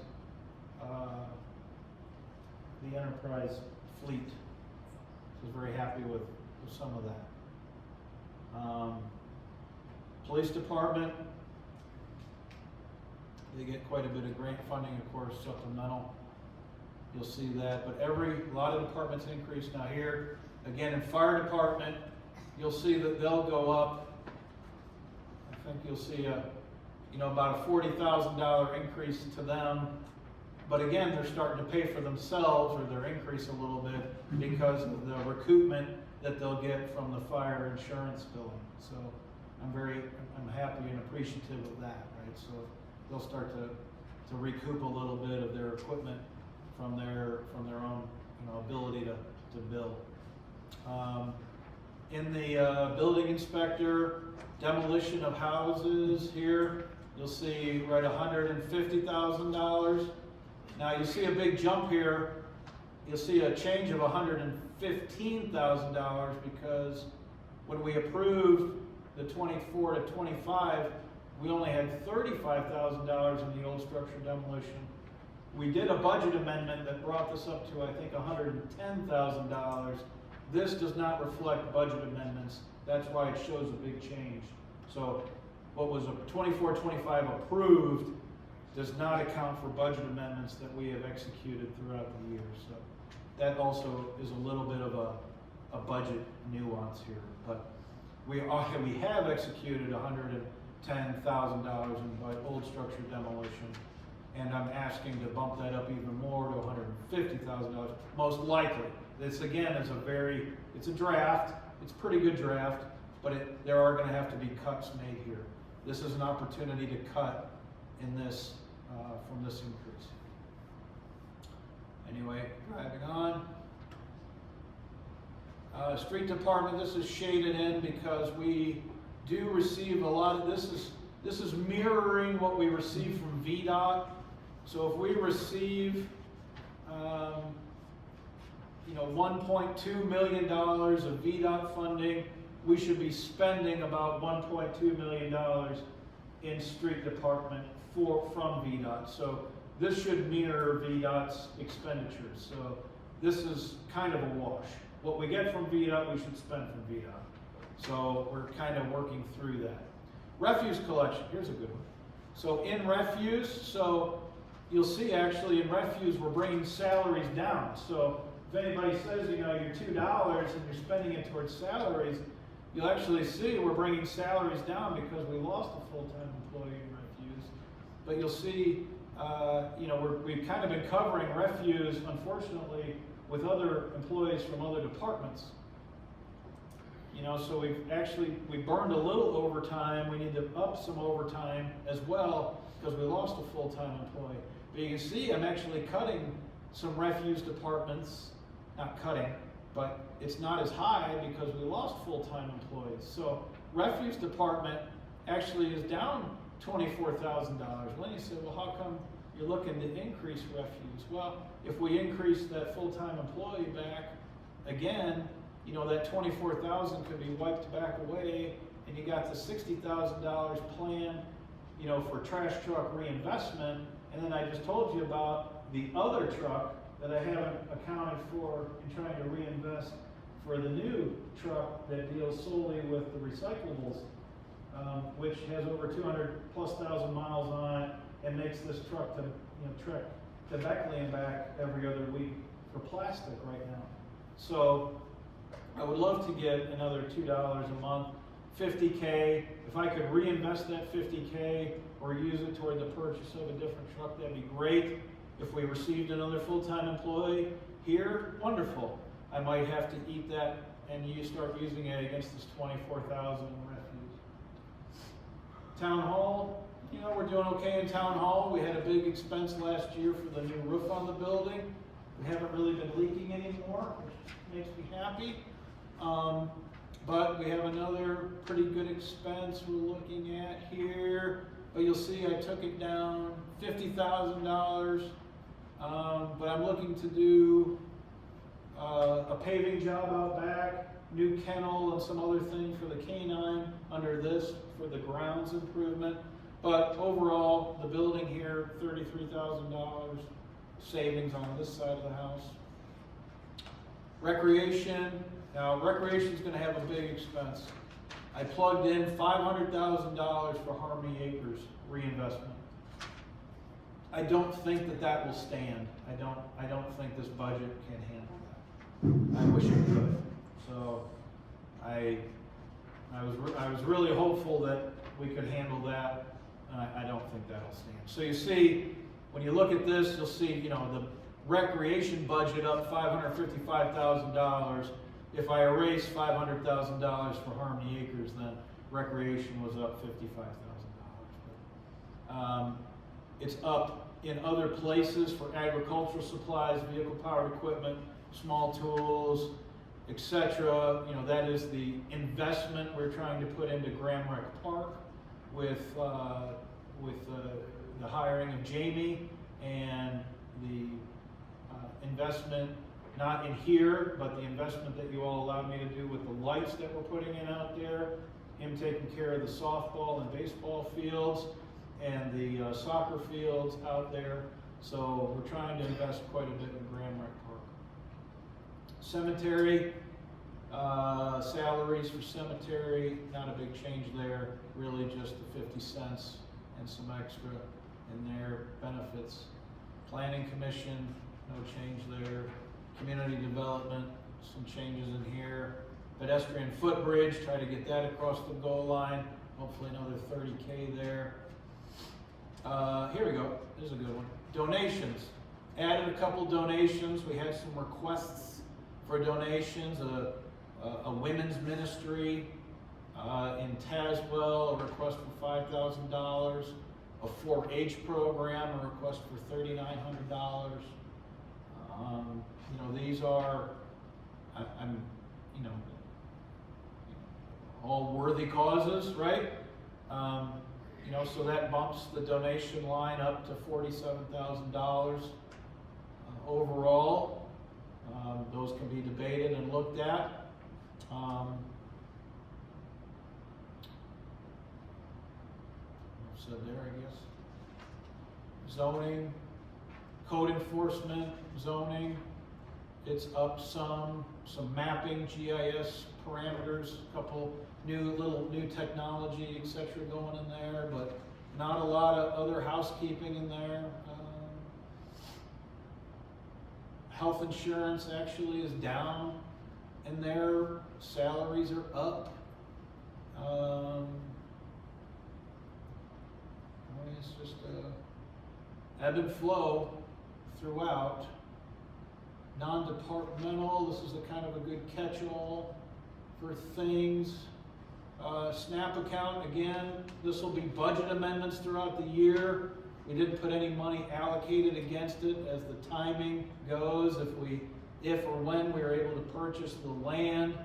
fleet. I was very happy with some of that. Police department, they get quite a bit of grant funding, of course, supplemental. You'll see that, but a lot of departments increase. Now here, again, in fire department, you'll see that they'll go up. I think you'll see about a $40,000 increase to them. But again, they're starting to pay for themselves, or their increase a little bit, because of the recoupment that they'll get from the fire insurance billing. So I'm happy and appreciative of that, right? So they'll start to recoup a little bit of their equipment from their own ability to bill. In the building inspector, demolition of houses here, you'll see right $150,000. Now you see a big jump here. You'll see a change of $115,000 because when we approved the 24 to 25, we only had $35,000 in the old structure demolition. We did a budget amendment that brought this up to, I think, $110,000. This does not reflect budget amendments. That's why it shows a big change. So what was a 24-25 approved does not account for budget amendments that we have executed throughout the year. So that also is a little bit of a budget nuance here. But we have executed $110,000 in old structure demolition, and I'm asking to bump that up even more to $150,000, most likely. This again is it's a draft, it's a pretty good draft, but there are going to have to be cuts made here. This is an opportunity to cut in this, from this increase. Anyway, driving on. Street department, this is shaded in because we do receive a lot of, this is mirroring what we receive from VDOT. So if we receive, $1.2 million of VDOT funding, we should be spending about $1.2 million in street department from VDOT. So this should mirror VDOT's expenditures. So this is kind of a wash. What we get from VDOT, we should spend from VDOT. So we're kind of working through that. Refuse collection, here's a good one. So in refuse, you'll see actually in refuse, we're bringing salaries down. So if anybody says, you're $2 and you're spending it towards salaries, you'll actually see we're bringing salaries down because we lost a full-time employee in refuse. But you'll see, we've kind of been covering refuse, unfortunately, with other employees from other departments. So we burned a little overtime. We need to up some overtime as well because we lost a full-time employee. But you can see I'm actually cutting some refuse departments, not cutting, but it's not as high because we lost full-time employees. So refuse department actually is down $24,000. Well, you say, well, how come you're looking to increase refuse? Well, if we increase that full-time employee back, again, that $24,000 could be wiped back away, and you got the $60,000 plan, for trash truck reinvestment, And then I just told you about the other truck that I haven't accounted for in trying to reinvest for the new truck that deals solely with the recyclables, which has over 200,000+ miles on it and makes this truck to, trek to Beckley and back every other week for plastic right now. So I would love to get another $2 a month, $50K. If I could reinvest that $50K or use it toward the purchase of a different truck, that'd be great. If we received another full-time employee here, wonderful. I might have to eat that and you start using it against this 24,000 refuse. Town hall, we're doing okay in town hall. We had a big expense last year for the new roof on the building. We haven't really been leaking anymore, which makes me happy. But we have another pretty good expense we're looking at here. But you'll see I took it down $50,000. But I'm looking to do a paving job out back, new kennel and some other thing for the canine under this for the grounds improvement. But overall, the building here, $33,000 savings on this side of the house. Recreation. Now, recreation is going to have a big expense. I plugged in $500,000 for Harmony Acres reinvestment. I don't think that will stand. I don't think this budget can handle that. I wish it could. So I was really hopeful that we could handle that. I don't think that'll stand. So you see, when you look at this, you'll see, the recreation budget up $555,000. If I erase $500,000 for Harmony Acres, then recreation was up $55,000. It's up in other places for agricultural supplies, vehicle-powered equipment, small tools, etc. That is the investment we're trying to put into Graham Rec Park with the hiring of Jamie and the investment, not in here, but the investment that you all allowed me to do with the lights that we're putting in out there, him taking care of the softball and baseball fields and the soccer fields out there. So we're trying to invest quite a bit in Graham Rec Park. Cemetery, salaries for cemetery, not a big change there, really just the 50 cents and some extra in their benefits. Planning Commission, no change there. Community Development, some changes in here. Pedestrian footbridge, try to get that across the goal line. Hopefully another 30K there. Here we go, this is a good one. Donations, added a couple donations. We had some requests for donations. A women's ministry in Tazewell, a request for $5,000. A 4-H program, a request for $3,900. These are, all worthy causes, right? So that bumps the donation line up to $47,000 overall. Those can be debated and looked at. Said there, I guess. Zoning, code enforcement, zoning, it's up some mapping, GIS parameters, a couple new technology, etc. going in there, but not a lot of other housekeeping in there. Health insurance actually is down in there, salaries are up. It's just ebb and flow throughout. Non-departmental, this is a kind of a good catch-all for things. SNAP account, again, this will be budget amendments throughout the year. We didn't put any money allocated against it as the timing goes. If or when we are able to purchase the land,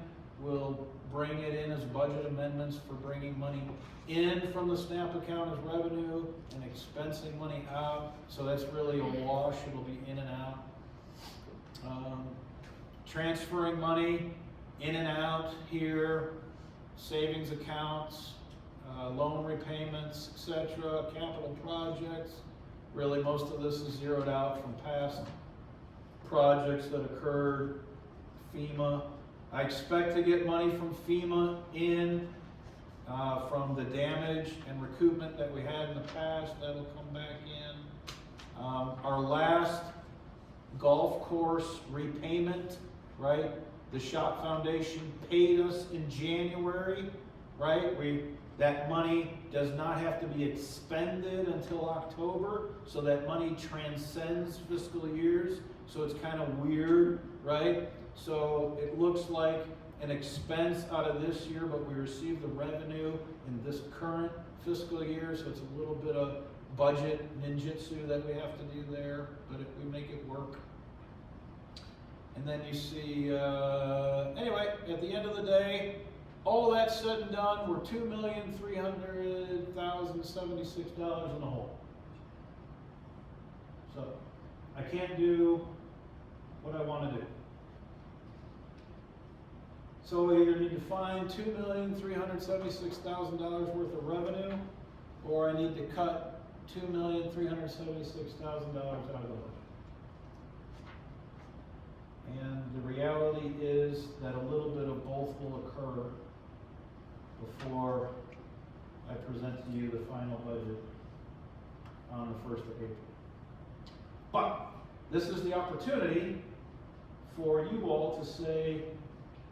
we'll bring it in as budget amendments for bringing money in from the SNAP account as revenue and expensing money out. So that's really a wash, it'll be in and out. Transferring money in and out here, savings accounts, loan repayments, etc., capital projects, Really, most of this is zeroed out from past projects that occurred, FEMA. I expect to get money from FEMA from the damage and recoupment that we had in the past. That'll come back in. Our last golf course repayment, right? The Shop Foundation paid us in January, right? That money does not have to be expended until October, so that money transcends fiscal years. So it's kind of weird, right? So it looks like an expense out of this year, but we received the revenue in this current fiscal year, so it's a little bit of budget ninjutsu that we have to do there, but if we make it work. And then you see, anyway, at the end of the day, all that said and done, we're $2,300,076 in the hole. So I can't do what I want to do. So we either need to find $2,376,000 worth of revenue, or I need to cut $2,376,000 out of the budget. And the reality is that a little bit of both will occur before I present to you the final budget on the 1st of April. But this is the opportunity for you all to say,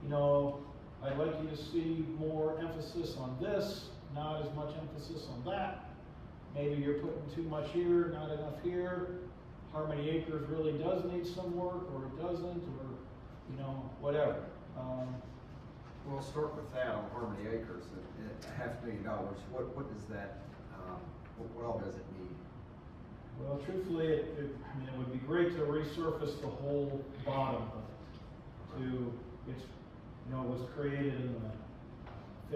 you know, I'd like you to see more emphasis on this, not as much emphasis on that. Maybe you're putting too much here, not enough here. Harmony Acres really does need some work, or it doesn't, or, you know, whatever. We'll start with that on Harmony Acres at $500,000. What does that, what all does it need? Well, truthfully, it would be great to resurface the whole bottom of it. It was created in the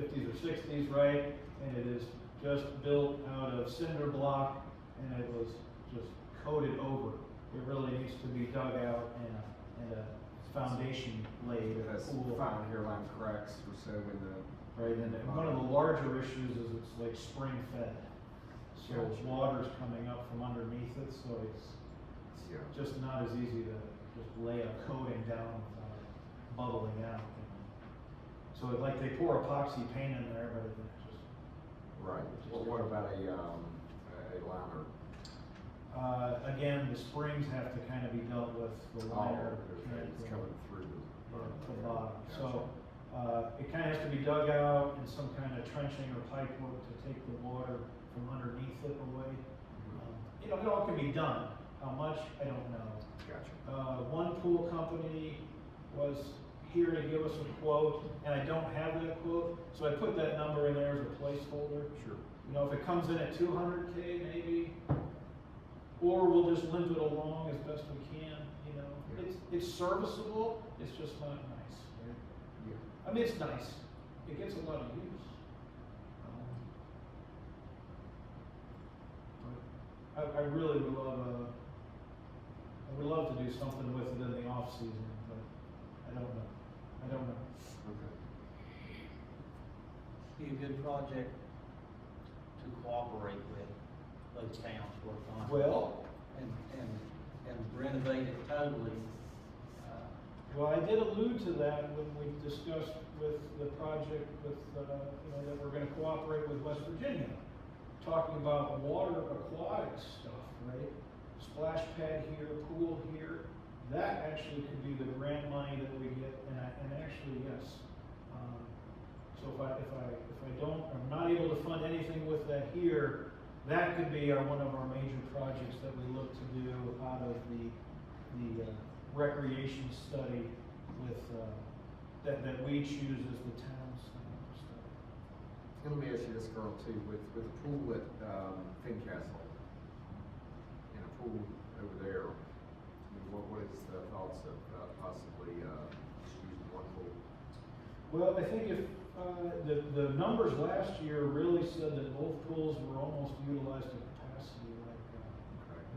50s or 60s, right? And it is just built out of cinder block, and it was just coated over. It really needs to be dug out and a foundation laid. It has fine hairline cracks or so in the... Right, and one of the larger issues is it's like spring fed. So water's coming up from underneath it, so it's just not as easy to just lay a coating down without it bubbling out. So like they pour epoxy paint in there, but it just... Right. What about a liner? Again, the springs have to kind of be dealt with, the liner. It's coming through the bottom. So it kind of has to be dug out and some kind of trenching or pipe work to take the water from underneath it away. It all can be done. How much, I don't know. Gotcha. One pool company was here to give us a quote, and I don't have that quote, so I put that number in there as a placeholder. Sure. If it comes in at 200K maybe, or we'll just limp it along as best we can, It's serviceable, it's just not nice, right? Yeah. I mean, it's nice. It gets a lot of use. I really would love to do something with it in the off season, but I don't know. Okay. Be a good project to cooperate with those towns work on. Well, And renovate it totally. well, I did allude to that when we discussed with the project with, that we're gonna cooperate with West Virginia. Talking about water aquatic stuff, right? Splash pad here, pool here. That actually could be the grant money that we get, and actually, yes. So if I'm not able to fund anything with that here, that could be one of our major projects that we look to do out of the recreation study with, that we choose as the town's study. And let me ask you this, Carl, too, with the pool at Fincastle and a pool over there, what is the thoughts of possibly using one pool? Well, I think if the numbers last year really said that both pools were almost utilized to capacity.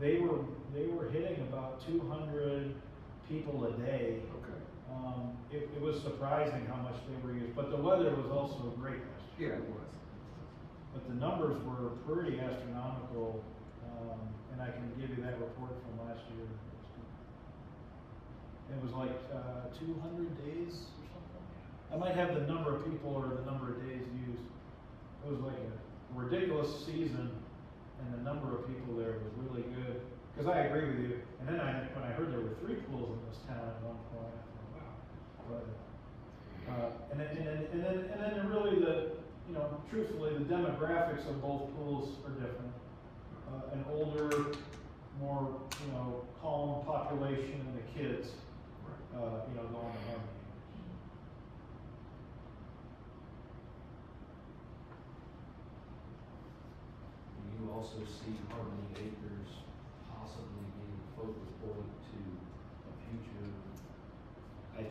They were hitting about 200 people a day. Okay. It was surprising how much they were used, but the weather was also great last year. Yeah, it was. But the numbers were pretty astronomical, and I can give you that report from last year. It was like, 200 days or something. I might have the number of people or the number of days used. It was like a ridiculous season, and the number of people there was really good. Because I agree with you. And then when I heard there were 3 pools in this town at one point, I thought, wow. But, and then really truthfully, the demographics of both pools are different. An older, more, calm population and the kids, going to Harmony. You also see Harmony Acres possibly being a focal point to a future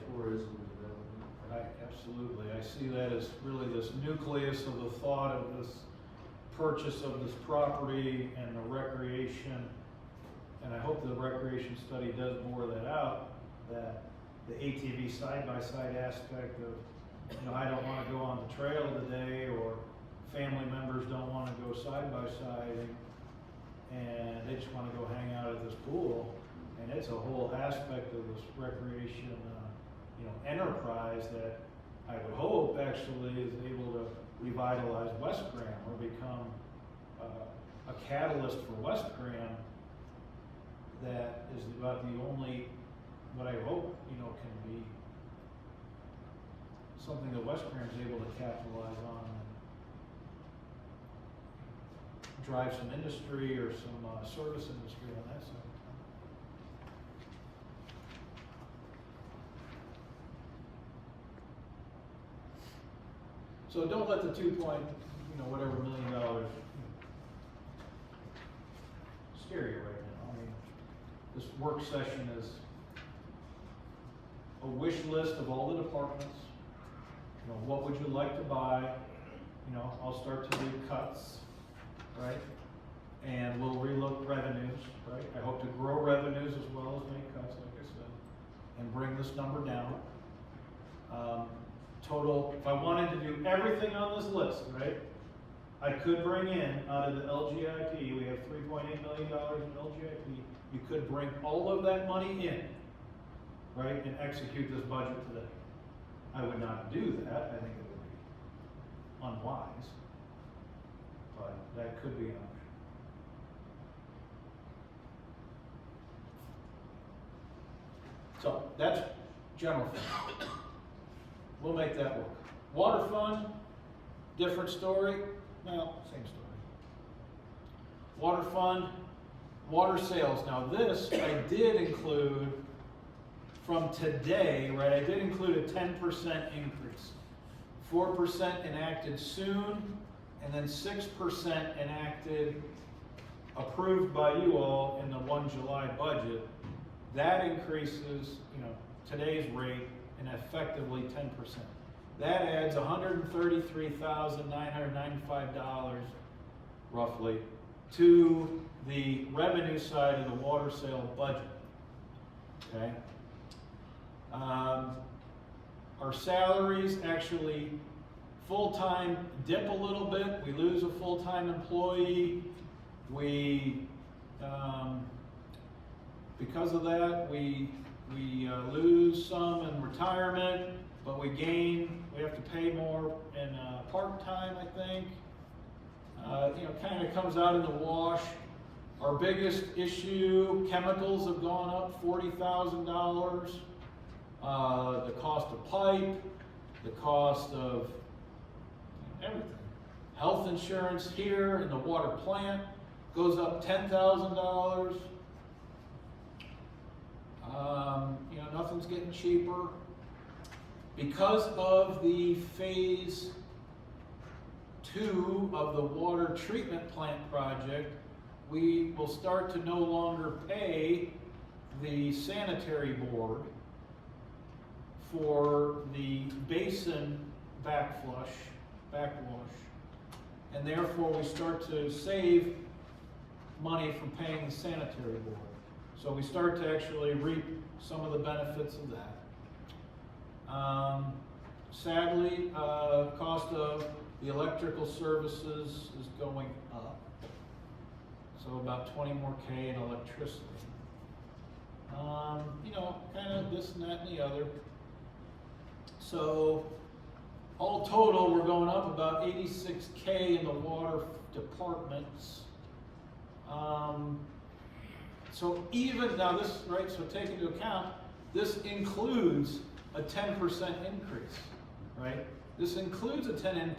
tourism development. Absolutely. I see that as really this nucleus of the thought of this purchase of this property and the recreation. And I hope the recreation study does bore that out, that the ATV side-by-side aspect of, I don't want to go on the trail today, or family members don't want to go side-by-side, and they just want to go hang out at this pool. And it's a whole aspect of this recreation, enterprise that I would hope actually is able to revitalize West Graham or become a catalyst for West Graham that is about the only, what I hope, can be something that West Graham is able to capitalize on and drive some industry or some service industry on that side. So don't let the $2 million scare you right now. I mean, this work session is a wish list of all the departments. What would you like to buy? I'll start to do cuts, right? And we'll relook revenues, right? I hope to grow revenues as well as make cuts, like I said, and bring this number down. Total, if I wanted to do everything on this list, right, I could bring in out of the LGIP, we have $3.8 million in LGIP, you could bring all of that money in, right, and execute this budget today. I would not do that. I think it would be unwise, but that could be an option. So that's general fund. We'll make that work. Water fund, different story. Well, same story. Water fund, water sales. Now this I did include from today, right? I did include a 10% increase. 4% enacted soon, and then 6% enacted, approved by you all in the 1 July budget. That increases, today's rate and effectively 10%. That adds $133,995 roughly to the revenue side of the water sale budget. Okay. Our salaries actually full-time dip a little bit. We lose a full-time employee. We because of that, we lose some in retirement, but we gain. We have to pay more in part-time, I think. Kind of comes out in the wash. Our biggest issue, chemicals have gone up $40,000. The cost of pipe, the cost of everything. Health insurance here in the water plant goes up $10,000. Nothing's getting cheaper. Because of the phase 2 of the water treatment plant project, we will start to no longer pay the sanitary board for the basin backwash, and therefore we start to save money from paying the sanitary board. So we start to actually reap some of the benefits of that. Sadly, cost of the electrical services is going up. so about 20 more K in electricity. You know, kind of this and that and the other. So, all total, we're going up about 86K in the water departments. So even, now this, right, so take into account, this includes a 10% increase, right? This includes a 10%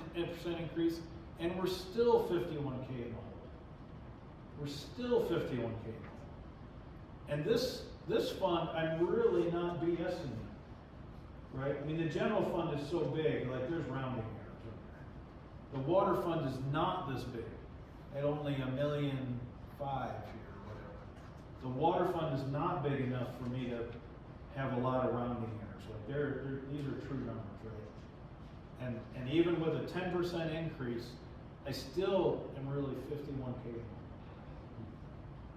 increase, and we're still 51K in the hole. We're still 51K in the hole. And this fund, I'm really not BSing you, right? I mean, the general fund is so big, like there's rounding errors in there. The water fund is not this big, at only $1.5 million here, or whatever. The water fund is not big enough for me to have a lot of rounding errors. Like these are true numbers, right? And even with a 10% increase, I still am really 51K.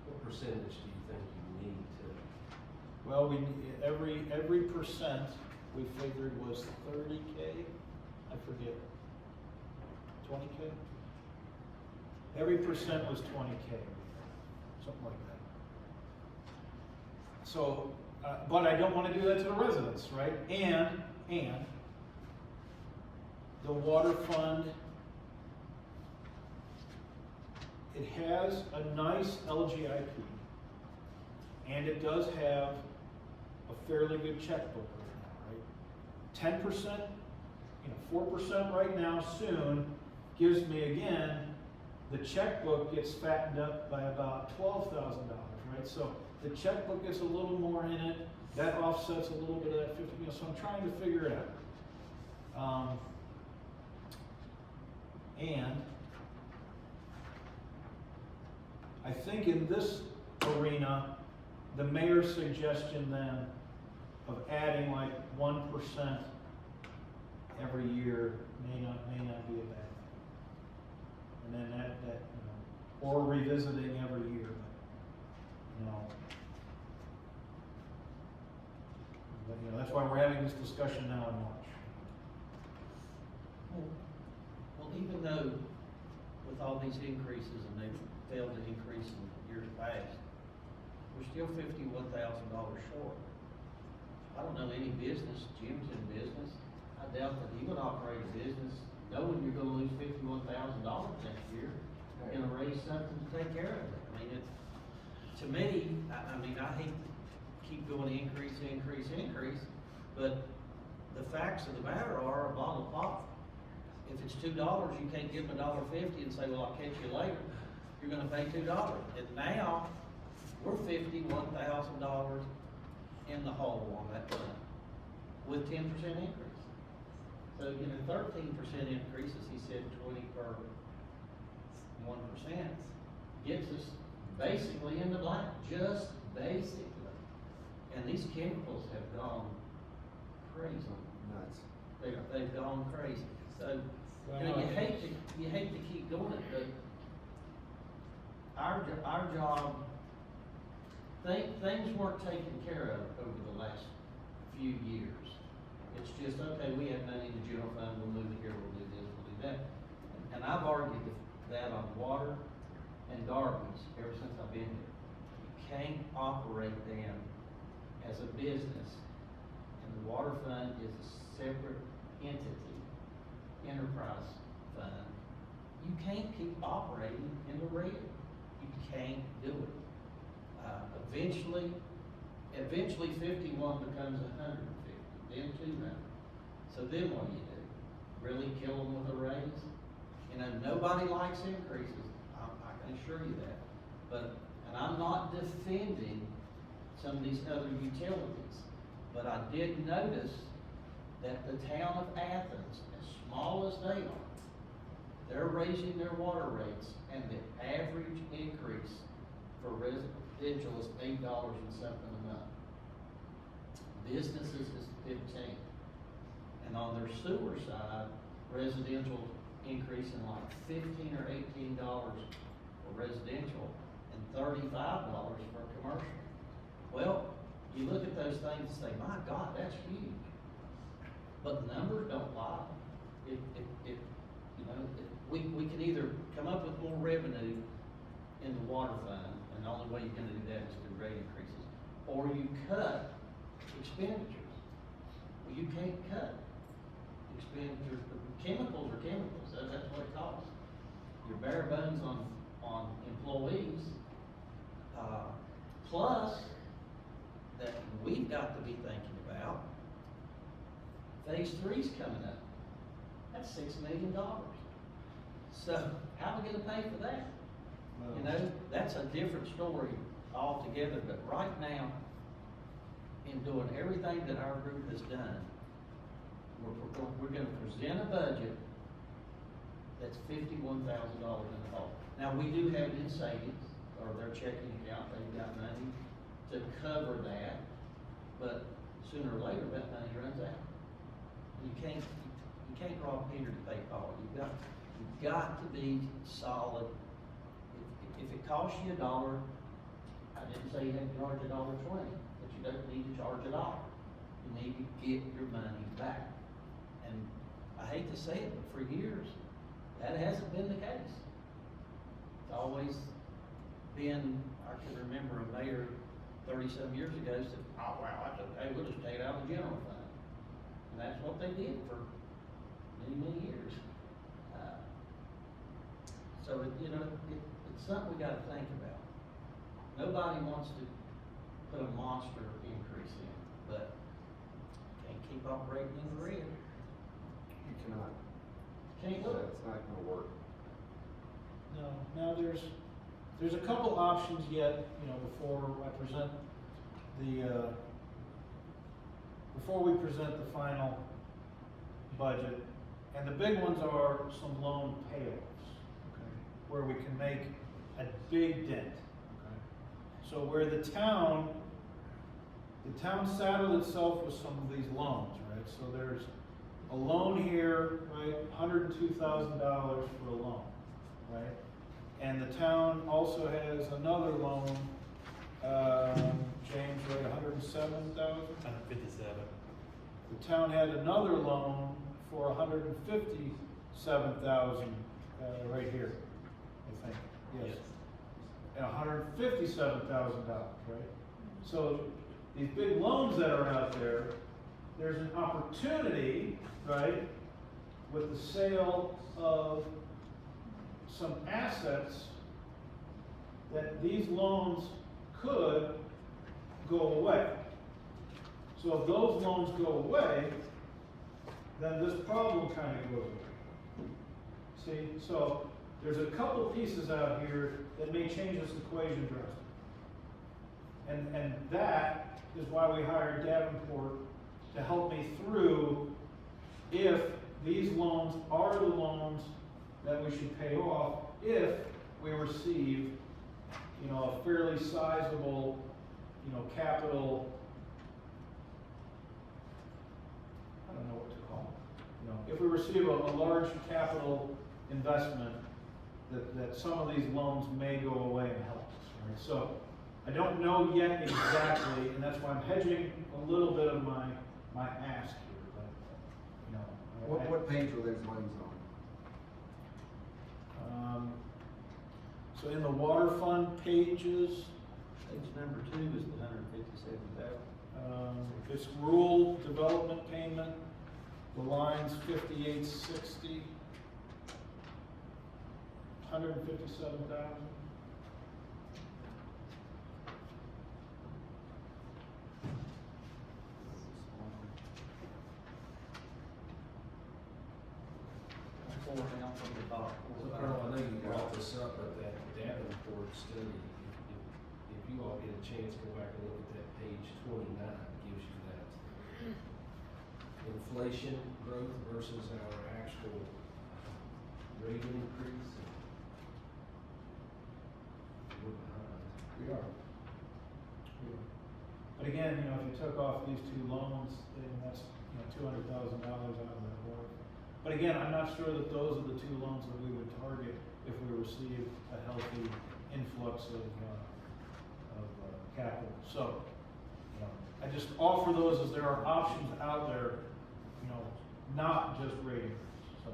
What percentage do you think you need to? Well, every percent we figured was 30K. I forget. 20K? Every percent was 20K, something like that. So, but I don't want to do that to the residents, right? And the water fund, it has a nice LGIP, and it does have a fairly good checkbook right now, right? 10%, 4% right now soon gives me, again, the checkbook gets fattened up by about $12,000, right? So the checkbook gets a little more in it. That offsets a little bit of that 50, so I'm trying to figure it out. And I think in this arena, the mayor's suggestion then of adding like 1% every year may not be a bad thing. And then that or revisiting every year, but that's why we're having this discussion now in March. Well, even though with all these increases, and they've failed to increase in years past, we're still $51,000 short. I don't know any business, Jim's in business, I doubt that he would operate a business knowing you're gonna lose $51,000 next year, and raise something to take care of it. I mean, to me, I hate to keep going increase, but the facts of the matter are a bottle of pop. If it's $2, you can't give them $1.50 and say, well, I'll catch you later. You're gonna pay $2. And now, we're $51,000 in the hole on that fund with 10% increase. So, 13% increase, as he said, 20 per 1%, gets us basically in the black, just basically. And these chemicals have gone crazy. Nuts. They've gone crazy. So, you hate to keep doing it, but our job, things weren't taken care of over the last few years. It's just, okay, we have money in the general fund, we'll move it here, we'll do this, we'll do that. And I've argued that on water and garbage ever since I've been here. You can't operate them as a business, and the water fund is a separate entity, enterprise fund. You can't keep operating in the red. You can't do it. Eventually 51 becomes 150, then 200. So then what do? Really kill them with a raise? Nobody likes increases, I can assure you that. And I'm not defending some of these other utilities, but I did notice that the town of Athens, as small as they are, they're raising their water rates, and the average increase for residential is $8 and something a month. Businesses is 15. And on their sewer side, residential increasing like $15 or $18 for residential and $35 for commercial. Well, you look at those things and say, my God, that's huge. But the numbers don't lie. We can either come up with more revenue in the water fund, and the only way you're gonna do that is through rate increases, or you cut expenditures. Well, you can't cut expenditures, chemicals are chemicals, that's what it costs. Your bare bones on employees, plus that we've got to be thinking about, phase 3's coming up. That's $6 million. So how are we gonna pay for that? You know, that's a different story altogether, but right now, in doing everything that our group has done, we're gonna present a budget that's $51,000 in the hole. Now, we do have it in savings, or their checking account, they've got money to cover that, but sooner or later, that money runs out. You can't rob Peter to pay Paul. You've got to be solid. If it costs you $1, I didn't say you had to charge $1.20, but you don't need to charge $1. You need to get your money back. And I hate to say it, but for years, that hasn't been the case. It's always been, I can remember a mayor 30-some years ago said, oh, wow, that's okay, we'll just take it out of the general fund. And that's what they did for many, many years. So, it's something we gotta think about. Nobody wants to put a monster increase in, but can't keep operating in the red. You cannot. Can't do it. It's not gonna work. No, now there's a couple options yet, before I present before we present the final budget. And the big ones are some loan payoffs, okay, where we can make a big dent, okay? So where the town saddled itself with some of these loans, right? So there's a loan here, right, $102,000 for a loan, right? And the town also has another loan, James, right, $107,000? 157. The town had another loan for $157,000, right here, I think, yes. And $157,000, right? So these big loans that are out there, there's an opportunity, right, with the sale of some assets that these loans could go away. So if those loans go away, then this problem kind of goes away. See, so there's a couple pieces out here that may change this equation drastically. And that is why we hired Davenport to help me through if these loans are the loans that we should pay off if we receive, a fairly sizable, capital, I don't know what to call it. If we receive a large capital investment, that some of these loans may go away and help us, right? So I don't know yet exactly, and that's why I'm hedging a little bit of my ask here, but, What page are those loans on? So in the water fund pages, Page number 2 is the $157,000. it's rural development payment, the line's 5860, 157,000. Four down from the top. So, Earl, I know you brought this up at that Davenport study. If you all get a chance, go back and look at that page 29, it gives you that inflation growth versus our actual rate increase. We're behind. We are. But again, if you took off these two loans, then that's, $200,000 out of that water. But again, I'm not sure that those are the two loans that we would target if we receive a healthy influx of capital. So, I just offer those as there are options out there, not just rate increases. So,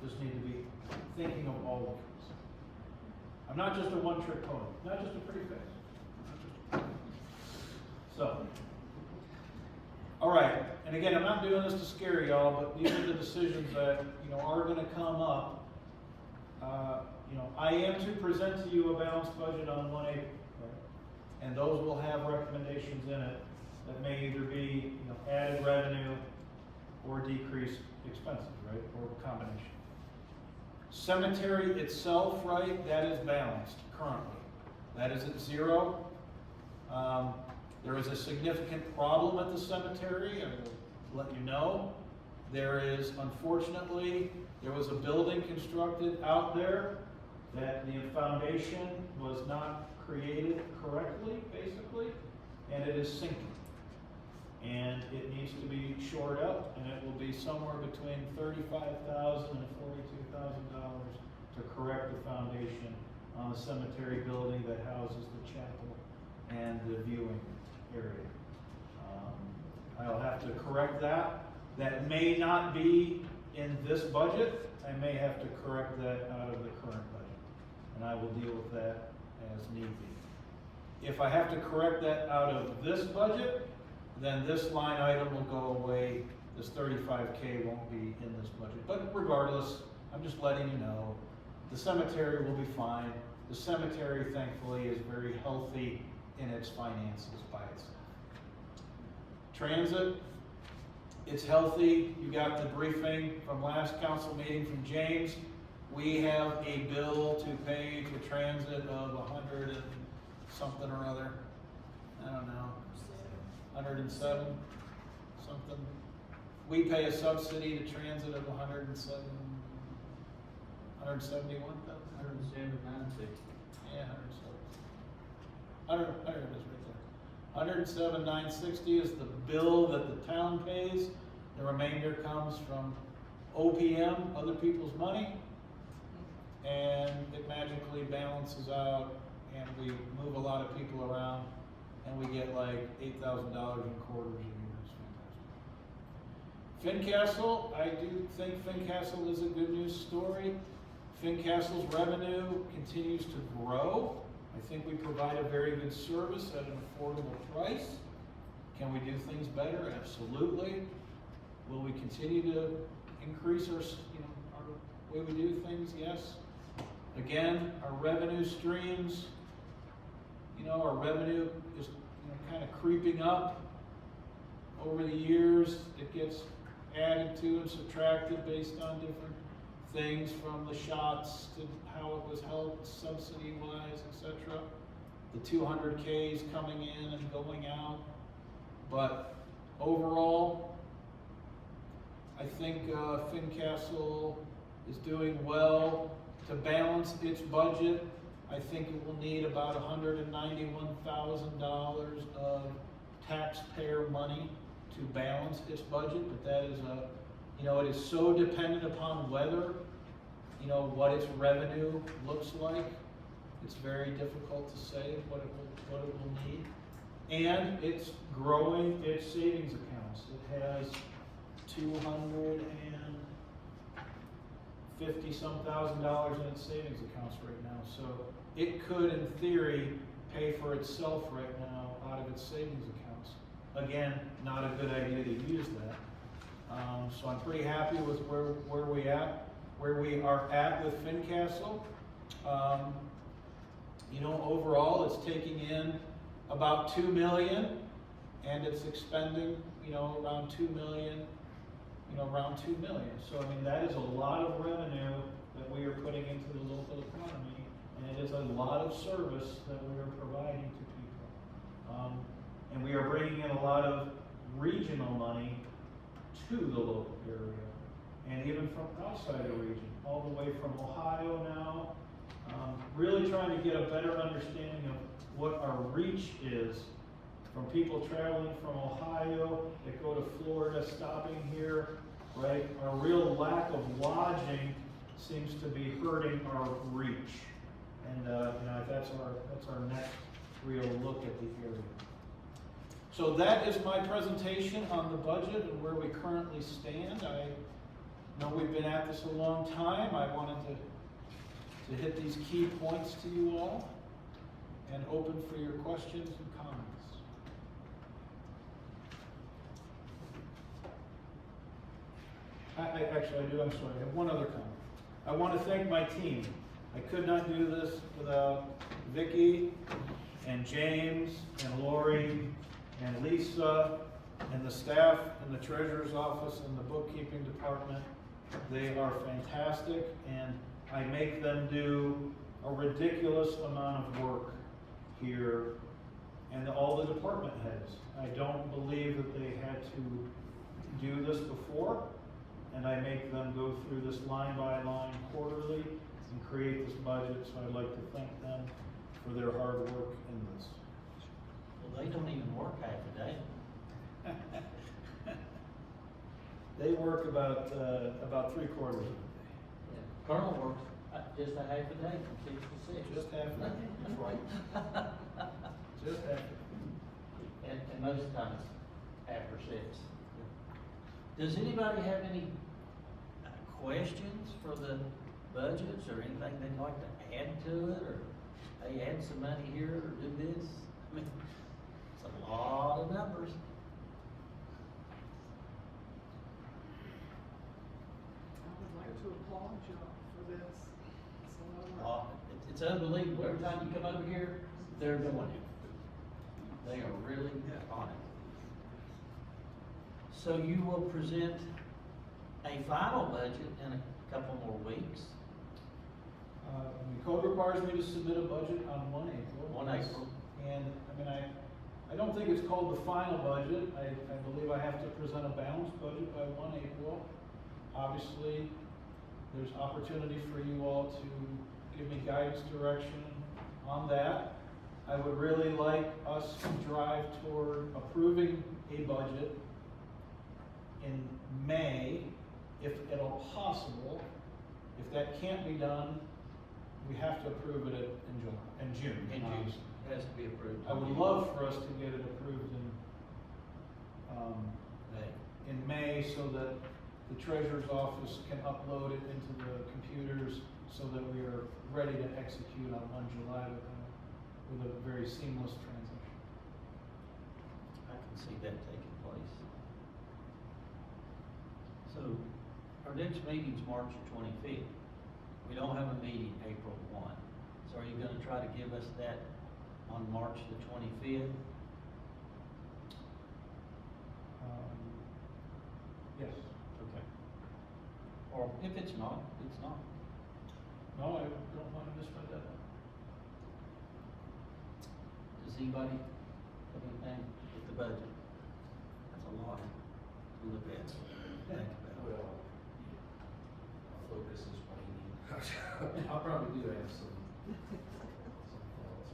just need to be thinking of all of these. I'm not just a one-trick pony, not just a pretty face. Not just a pretty face. So, all right, and again, I'm not doing this to scare y'all, but these are the decisions that, are gonna come up. I am to present to you a balanced budget on 1 April, right? And those will have recommendations in it that may either be, added revenue or decreased expenses, right, or a combination. Cemetery itself, right, that is balanced currently. That is at 0. There is a significant problem at the cemetery, I will let you know. There is, unfortunately, there was a building constructed out there that the foundation was not created correctly, basically, and it is sinking. And it needs to be shored up, and it will be somewhere between $35,000 and $42,000 to correct the foundation on the cemetery building that houses the chapel and the viewing area. I'll have to correct that. That may not be in this budget. I may have to correct that out of the current budget, and I will deal with that as need be. If I have to correct that out of this budget, then this line item will go away. This $35K won't be in this budget. But regardless, I'm just letting you know, the cemetery will be fine. The cemetery, thankfully, is very healthy in its finances by itself. Transit, it's healthy. You got the briefing from last council meeting from James. We have a bill to pay for transit of 100 and something or other. I don't know. 107 something. We pay a subsidy to transit of 107, 171. 107,960. Yeah, 107. 100 it is right there. 107,960 is the bill that the town pays. The remainder comes from OPM, other people's money, and it magically balances out, and we move a lot of people around, and we get like $8,000 in quarters a year. It's fantastic. Fincastle, I do think Fincastle is a good news story. Fincastle's revenue continues to grow. I think we provide a very good service at an affordable price. Can we do things better? Absolutely. Will we continue to increase our way we do things? Yes. Again, our revenue streams, our revenue is kind of creeping up over the years. It gets added to and subtracted based on different things, from the shots to how it was helped subsidy-wise, etc. The 200Ks coming in and going out. But overall, I think Fincastle is doing well to balance its budget. I think it will need about $191,000 of taxpayer money to balance its budget, but that is it is so dependent upon weather, what its revenue looks like. It's very difficult to say what it will need. And it's growing its savings accounts. It has $250,000 in its savings accounts right now. So it could, in theory, pay for itself right now out of its savings accounts. Again, not a good idea to use that. So I'm pretty happy with where we are at with Fincastle. Overall, it's taking in about $2 million, and it's expending, around $2 million. So that is a lot of revenue that we are putting into the local economy, and it is a lot of service that we are providing to people. And we are bringing in a lot of regional money to the local area, and even from outside the region, all the way from Ohio now. Really trying to get a better understanding of what our reach is from people traveling from Ohio that go to Florida, stopping here, right? Our real lack of lodging seems to be hurting our reach, and that's our next real look at the area. So that is my presentation on the budget and where we currently stand. I know we've been at this a long time. I wanted to to hit these key points to you all and open for your questions and comments. Actually, I do, I'm sorry, I have one other comment. I want to thank my team. I could not do this without Vicki and James and Lori and Lisa and the staff in the treasurer's office and the bookkeeping department. They are fantastic, and I make them do a ridiculous amount of work here, and all the department heads. I don't believe that they had to do this before, and I make them go through this line by line quarterly and create this budget, so I'd like to thank them for their hard work in this. Well, they don't even work half a day. They work about 3/4 of the day. Colonel works just a half a day from 6 to 6. Just half a day, that's right. Just half a day. And most times after 6. Does anybody have any questions for the budgets or anything they'd like to add to it, or hey, add some money here or do this? I mean, it's a lot of numbers. I would like to applaud you for this. It's a lot of work. It's unbelievable. Every time you come over here, they're doing it. They are really on it. So you will present a final budget in a couple more weeks. The code requires me to submit a budget on 1 April. 1 April. And, I don't think it's called the final budget. I believe I have to present a balanced budget by 1 April. Obviously, there's opportunity for you all to give me guidance, direction on that. I would really like us to drive toward approving a budget in May, if at all possible. If that can't be done, we have to approve it in June. In June, it has to be approved. I would love for us to get it approved May. in May, so that the treasurer's office can upload it into the computers, so that we are ready to execute on 1 July with a very seamless transition. I can see that taking place. So, our next meeting's March 25th. We don't have a meeting April 1. So are you gonna try to give us that on March the 25th? Yes. Okay. Or if it's not, it's not. No, I don't want to miss my deadline. Does anybody have anything with the budget? That's a lot to look at, think about. Well, our focus is waning. I probably do have some thoughts.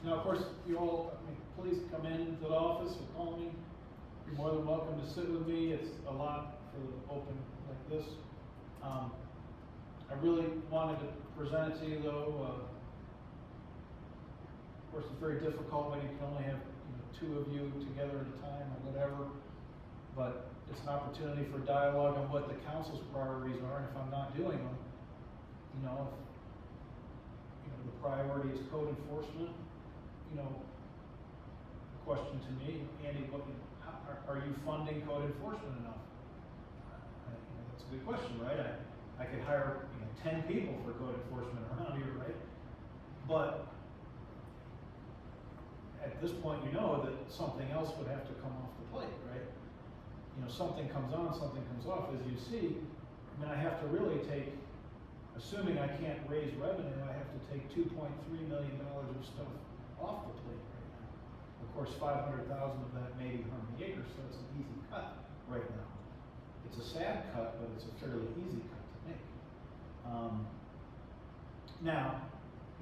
Now, of course, you all, please come into the office or call me. You're more than welcome to sit with me. It's a lot for the open like this. I really wanted to present it to you, though. Of course, it's very difficult when you can only have 2 of you together at a time or whatever. But it's an opportunity for dialogue on what the council's priorities are, and if I'm not doing them, if the priority is code enforcement, the question to me, Andy, are you funding code enforcement enough? That's a good question, right? I could hire 10 people for code enforcement around here, right? But at this point, that something else would have to come off the plate, right? Something comes on, something comes off. As you see, I have to really take, assuming I can't raise revenue, I have to take $2.3 million of stuff off the plate right now. Of course, 500,000 of that may be Harmony Acres, so it's an easy cut right now. It's a sad cut, but it's a fairly easy cut to make. Now,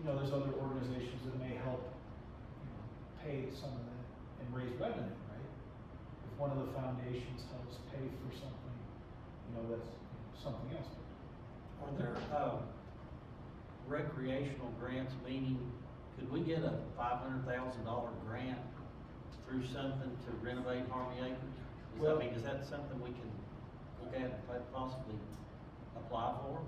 there's other organizations that may help, pay some of that and raise revenue, right? If one of the foundations helps pay for something, that's something else. Are there, recreational grants, meaning, could we get a $500,000 grant through something to renovate Harmony Acres? Is that something we can look at and possibly apply for?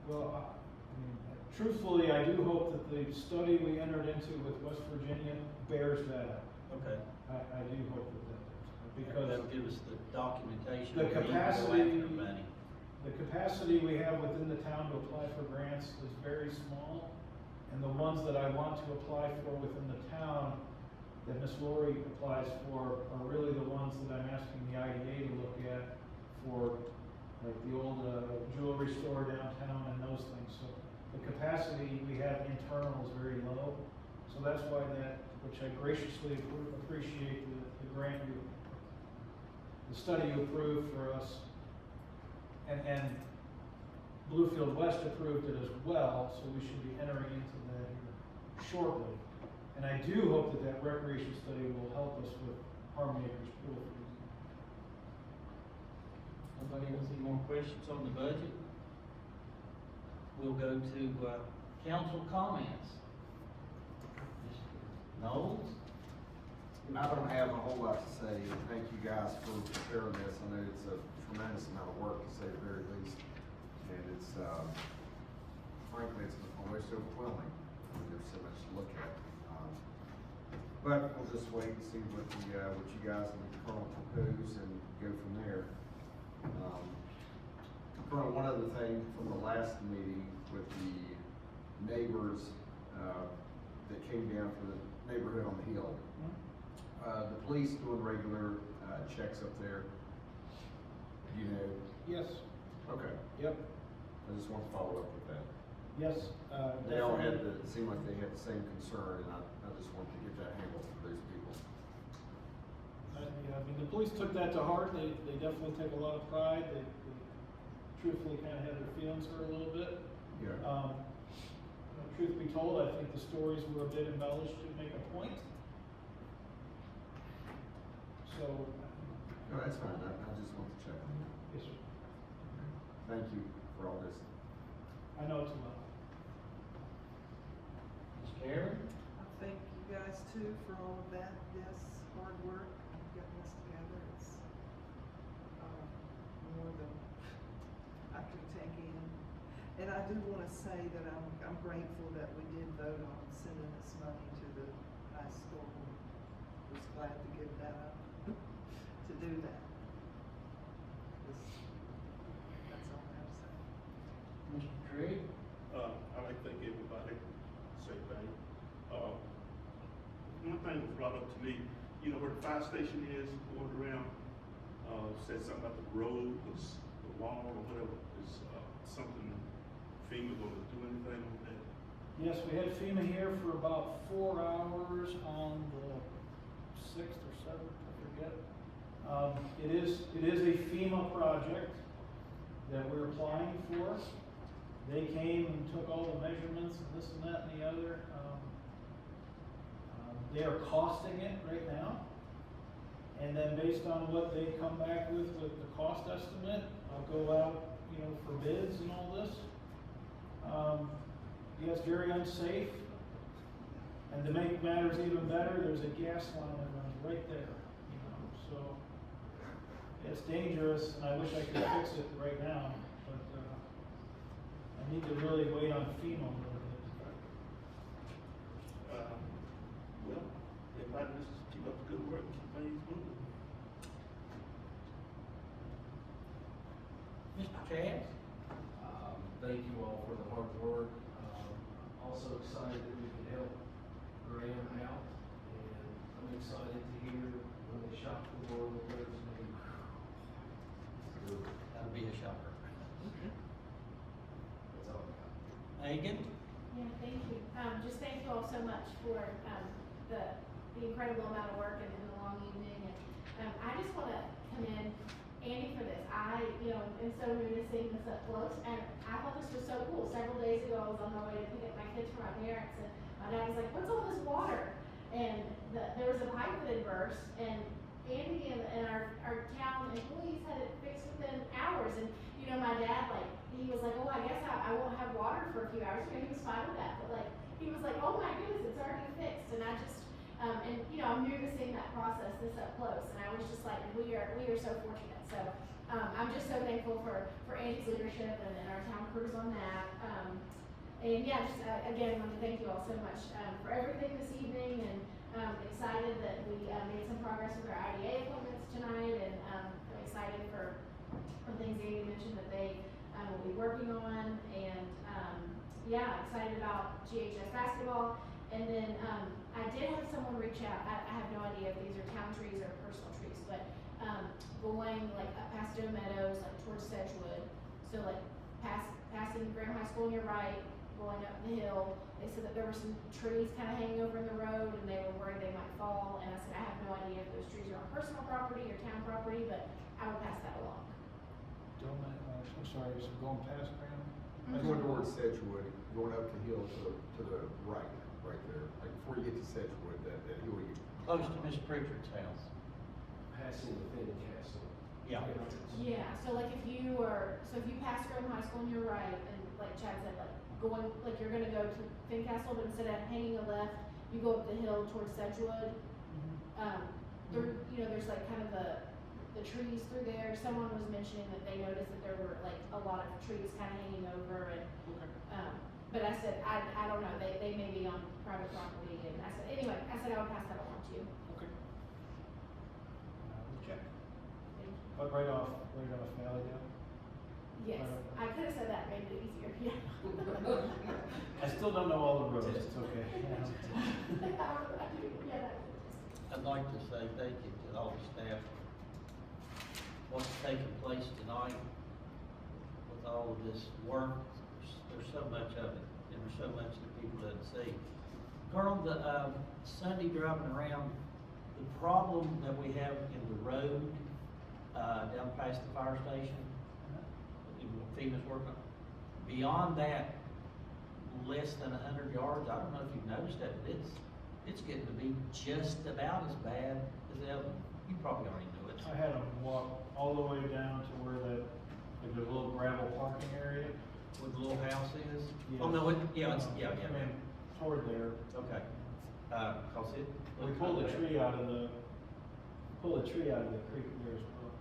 Well, I mean, truthfully, I do hope that the study we entered into with West Virginia bears that out. Okay. I do hope that that does, Because because that'll give us the documentation. the where you can go capacity- after money. the capacity we have within the town to apply for grants is very small. And the ones that I want to apply for within the town that Ms. Lori applies for are really the ones that I'm asking the IDA to look at for, like the old jewelry store downtown and those things. So the capacity we have internal is very low. So that's why which I graciously appreciate the grant the study you approved for us. And Bluefield West approved it as well, so we should be entering into that here shortly. And I do hope that that recreation study will help us with Harmony Acres Pool. Nobody has any more questions on the budget? We'll go to, council comments. Mr. Knowles? I don't have a whole lot to say, and thank you guys for preparing this. I know it's a tremendous amount of work, to say the very least. And it's, frankly, it's almost overwhelming. There's so much to look at. But we'll just wait and see what you guys and the Colonel propose and go from there. Colonel, one other thing from the last meeting with the neighbors, that came down from the neighborhood on the hill. The police doing regular, checks up there. Do you know? Yes. Okay. Yep. I just want to follow up with that. Yes. They all had definitely. it seemed like they had the same concern, and I just wanted to get that handled for those people. Yeah, I mean, the police took that to heart. They definitely take a lot of pride. They truthfully kind of had their feelings hurt a little bit. Yeah. Truth be told, I think the stories were a bit embellished to make a point. So. No, that's fine. I just want to check on that. Yes, sir. Thank you for all this. I know it's a lot. Ms. Karen? I thank you guys too for all of that, yes, hard work, getting this together, it's, more than I could take in. And I do wanna say that I'm grateful that we did vote on sending this money to the high school. Was glad to give that up, to do that. That's all I have to say. Mr. Trigg? I'd like to thank everybody, same thing. One thing was brought up to me, you know where the fire station is, going around, said something about the road, the wall or whatever, is, something FEMA gonna do anything with that? Yes, we had FEMA here for about 4 hours on the 6th or 7th, I forget. It is a FEMA project that we're applying for. They came and took all the measurements and this and that and the other. They are costing it right now. And then based on what they come back with the cost estimate, I'll go out, for bids and all this. Yeah, it's very unsafe. And to make matters even better, there's a gas line that runs right there, so it's dangerous, and I wish I could fix it right now, but, I need to really wait on FEMA a little bit. Well, everybody just keep up the good work, keep things moving. Mr. Chad? Thank you all for the hard work. Also excited that we can help Graham out, and I'm excited to hear when they shop the world that there's That'll be a shocker. that's all I got. Megan? Yeah, thank you. Just thank you all so much for, the incredible amount of work and the long evening. And, I just wanna commend Andy for this. I, am so new to seeing this up close, and I thought this was so cool. Several days ago, I was on my way to pick up my kids from my parents, and my dad was like, "What's all this water?" And there was a pipe that had burst, and Andy and our town employees had it fixed within hours. And, my dad, he was like, "Oh, I guess I won't have water for a few hours." He was fine with that, but he was like, "Oh my goodness, it's already fixed." And I just, I'm new to seeing that process this up close, and I was just like, we are so fortunate. So I'm just so thankful for Andy's leadership and our town crews on that. And yeah, just, again, I want to thank you all so much, for everything this evening, and, excited that we, made some progress with our IDA appointments tonight, and, I'm excited for things Andy mentioned that they, will be working on, and, yeah, excited about GHS basketball. And then, I did have someone reach out, I have no idea if these are town trees or personal trees, but, going like up past Doe Meadows, like towards Sedgewood, so like passing Graham High School on your right, going up the hill, they said that there were some trees kind of hanging over in the road, and they were worried they might fall, and I said, I have no idea if those trees are on personal property or town property, but I will pass that along. I'm sorry, so going past Graham? Going towards Sedgewood, going up the hill to the right there, like before you get to Sedgewood, that hill you. Close to Miss Pritchard's house. Passing the Finn Castle. Yeah. Yeah, so like if you pass Graham High School on your right, and like Chad said, like going, like you're gonna go to Fincastle, but instead of hanging a left, you go up the hill towards Sedgewood. Through, there's like kind of the trees through there. Someone was mentioning that they noticed that there were like a lot of trees kind of hanging over, and, but I said, I don't know, they may be on private property, and I said, anyway, I would pass that along to you. Okay. Check. Thank you. But right off Valleydale? Yes, I could have said that, made it easier, yeah. I still don't know all the roads, it's okay. Yeah, I'd like to say thank you to all the staff. What's taking place tonight with all of this work, there's so much of it, and there's so much that people doesn't see. Carl, the, Sunday driving around, the problem that we have in the road, down past the fire station, FEMA's working, beyond that, less than 100 yards, I don't know if you've noticed that, but it's getting to be just about as bad as the other one. You probably already knew it. I had them walk all the way down to where like the little gravel parking area. Where the little house is? Yeah. Oh, no, yeah, I mean, toward there. Okay. Cause it. We pulled a tree out of the creek there as well.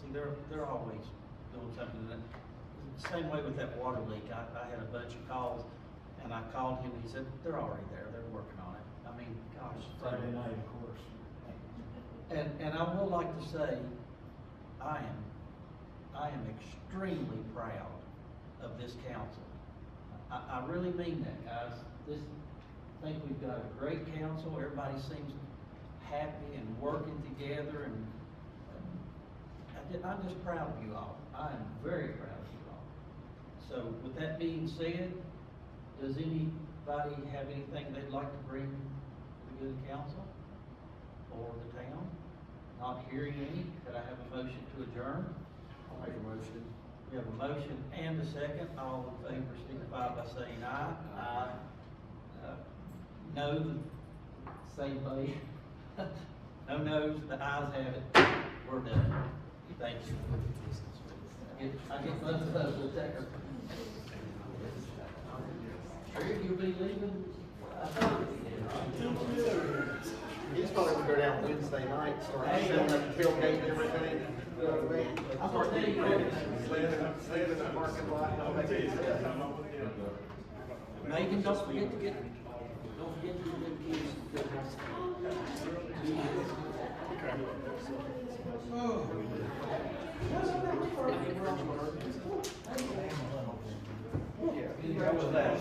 See, they're always doing something that, same way with that water leak, I had a bunch of calls, and I called him, he said, they're already there, they're working on it. I mean, gosh. Friday night, of course. And I would like to say, I am extremely proud of this council. I really mean that, guys. I think we've got a great council, everybody seems happy and working together, and I'm just proud of you all. I am very proud of you all. So with that being said, does anybody have anything they'd like to bring to the good council or the town? Not hearing any, could I have a motion to adjourn? I'll make a motion. We have a motion and a second. All in favor signify by saying aye. Aye. No, the same way. No no's, the ayes have it. We're done. Thank you. I get most of those, we'll take her. Sure, you'll be leaving? He's probably gonna go down Wednesday night, start setting up the tailgate and everything. You know what I mean? I'm gonna tell you. Staying in the parking lot, and all that good stuff. Megan, don't forget to get the kids. That was that.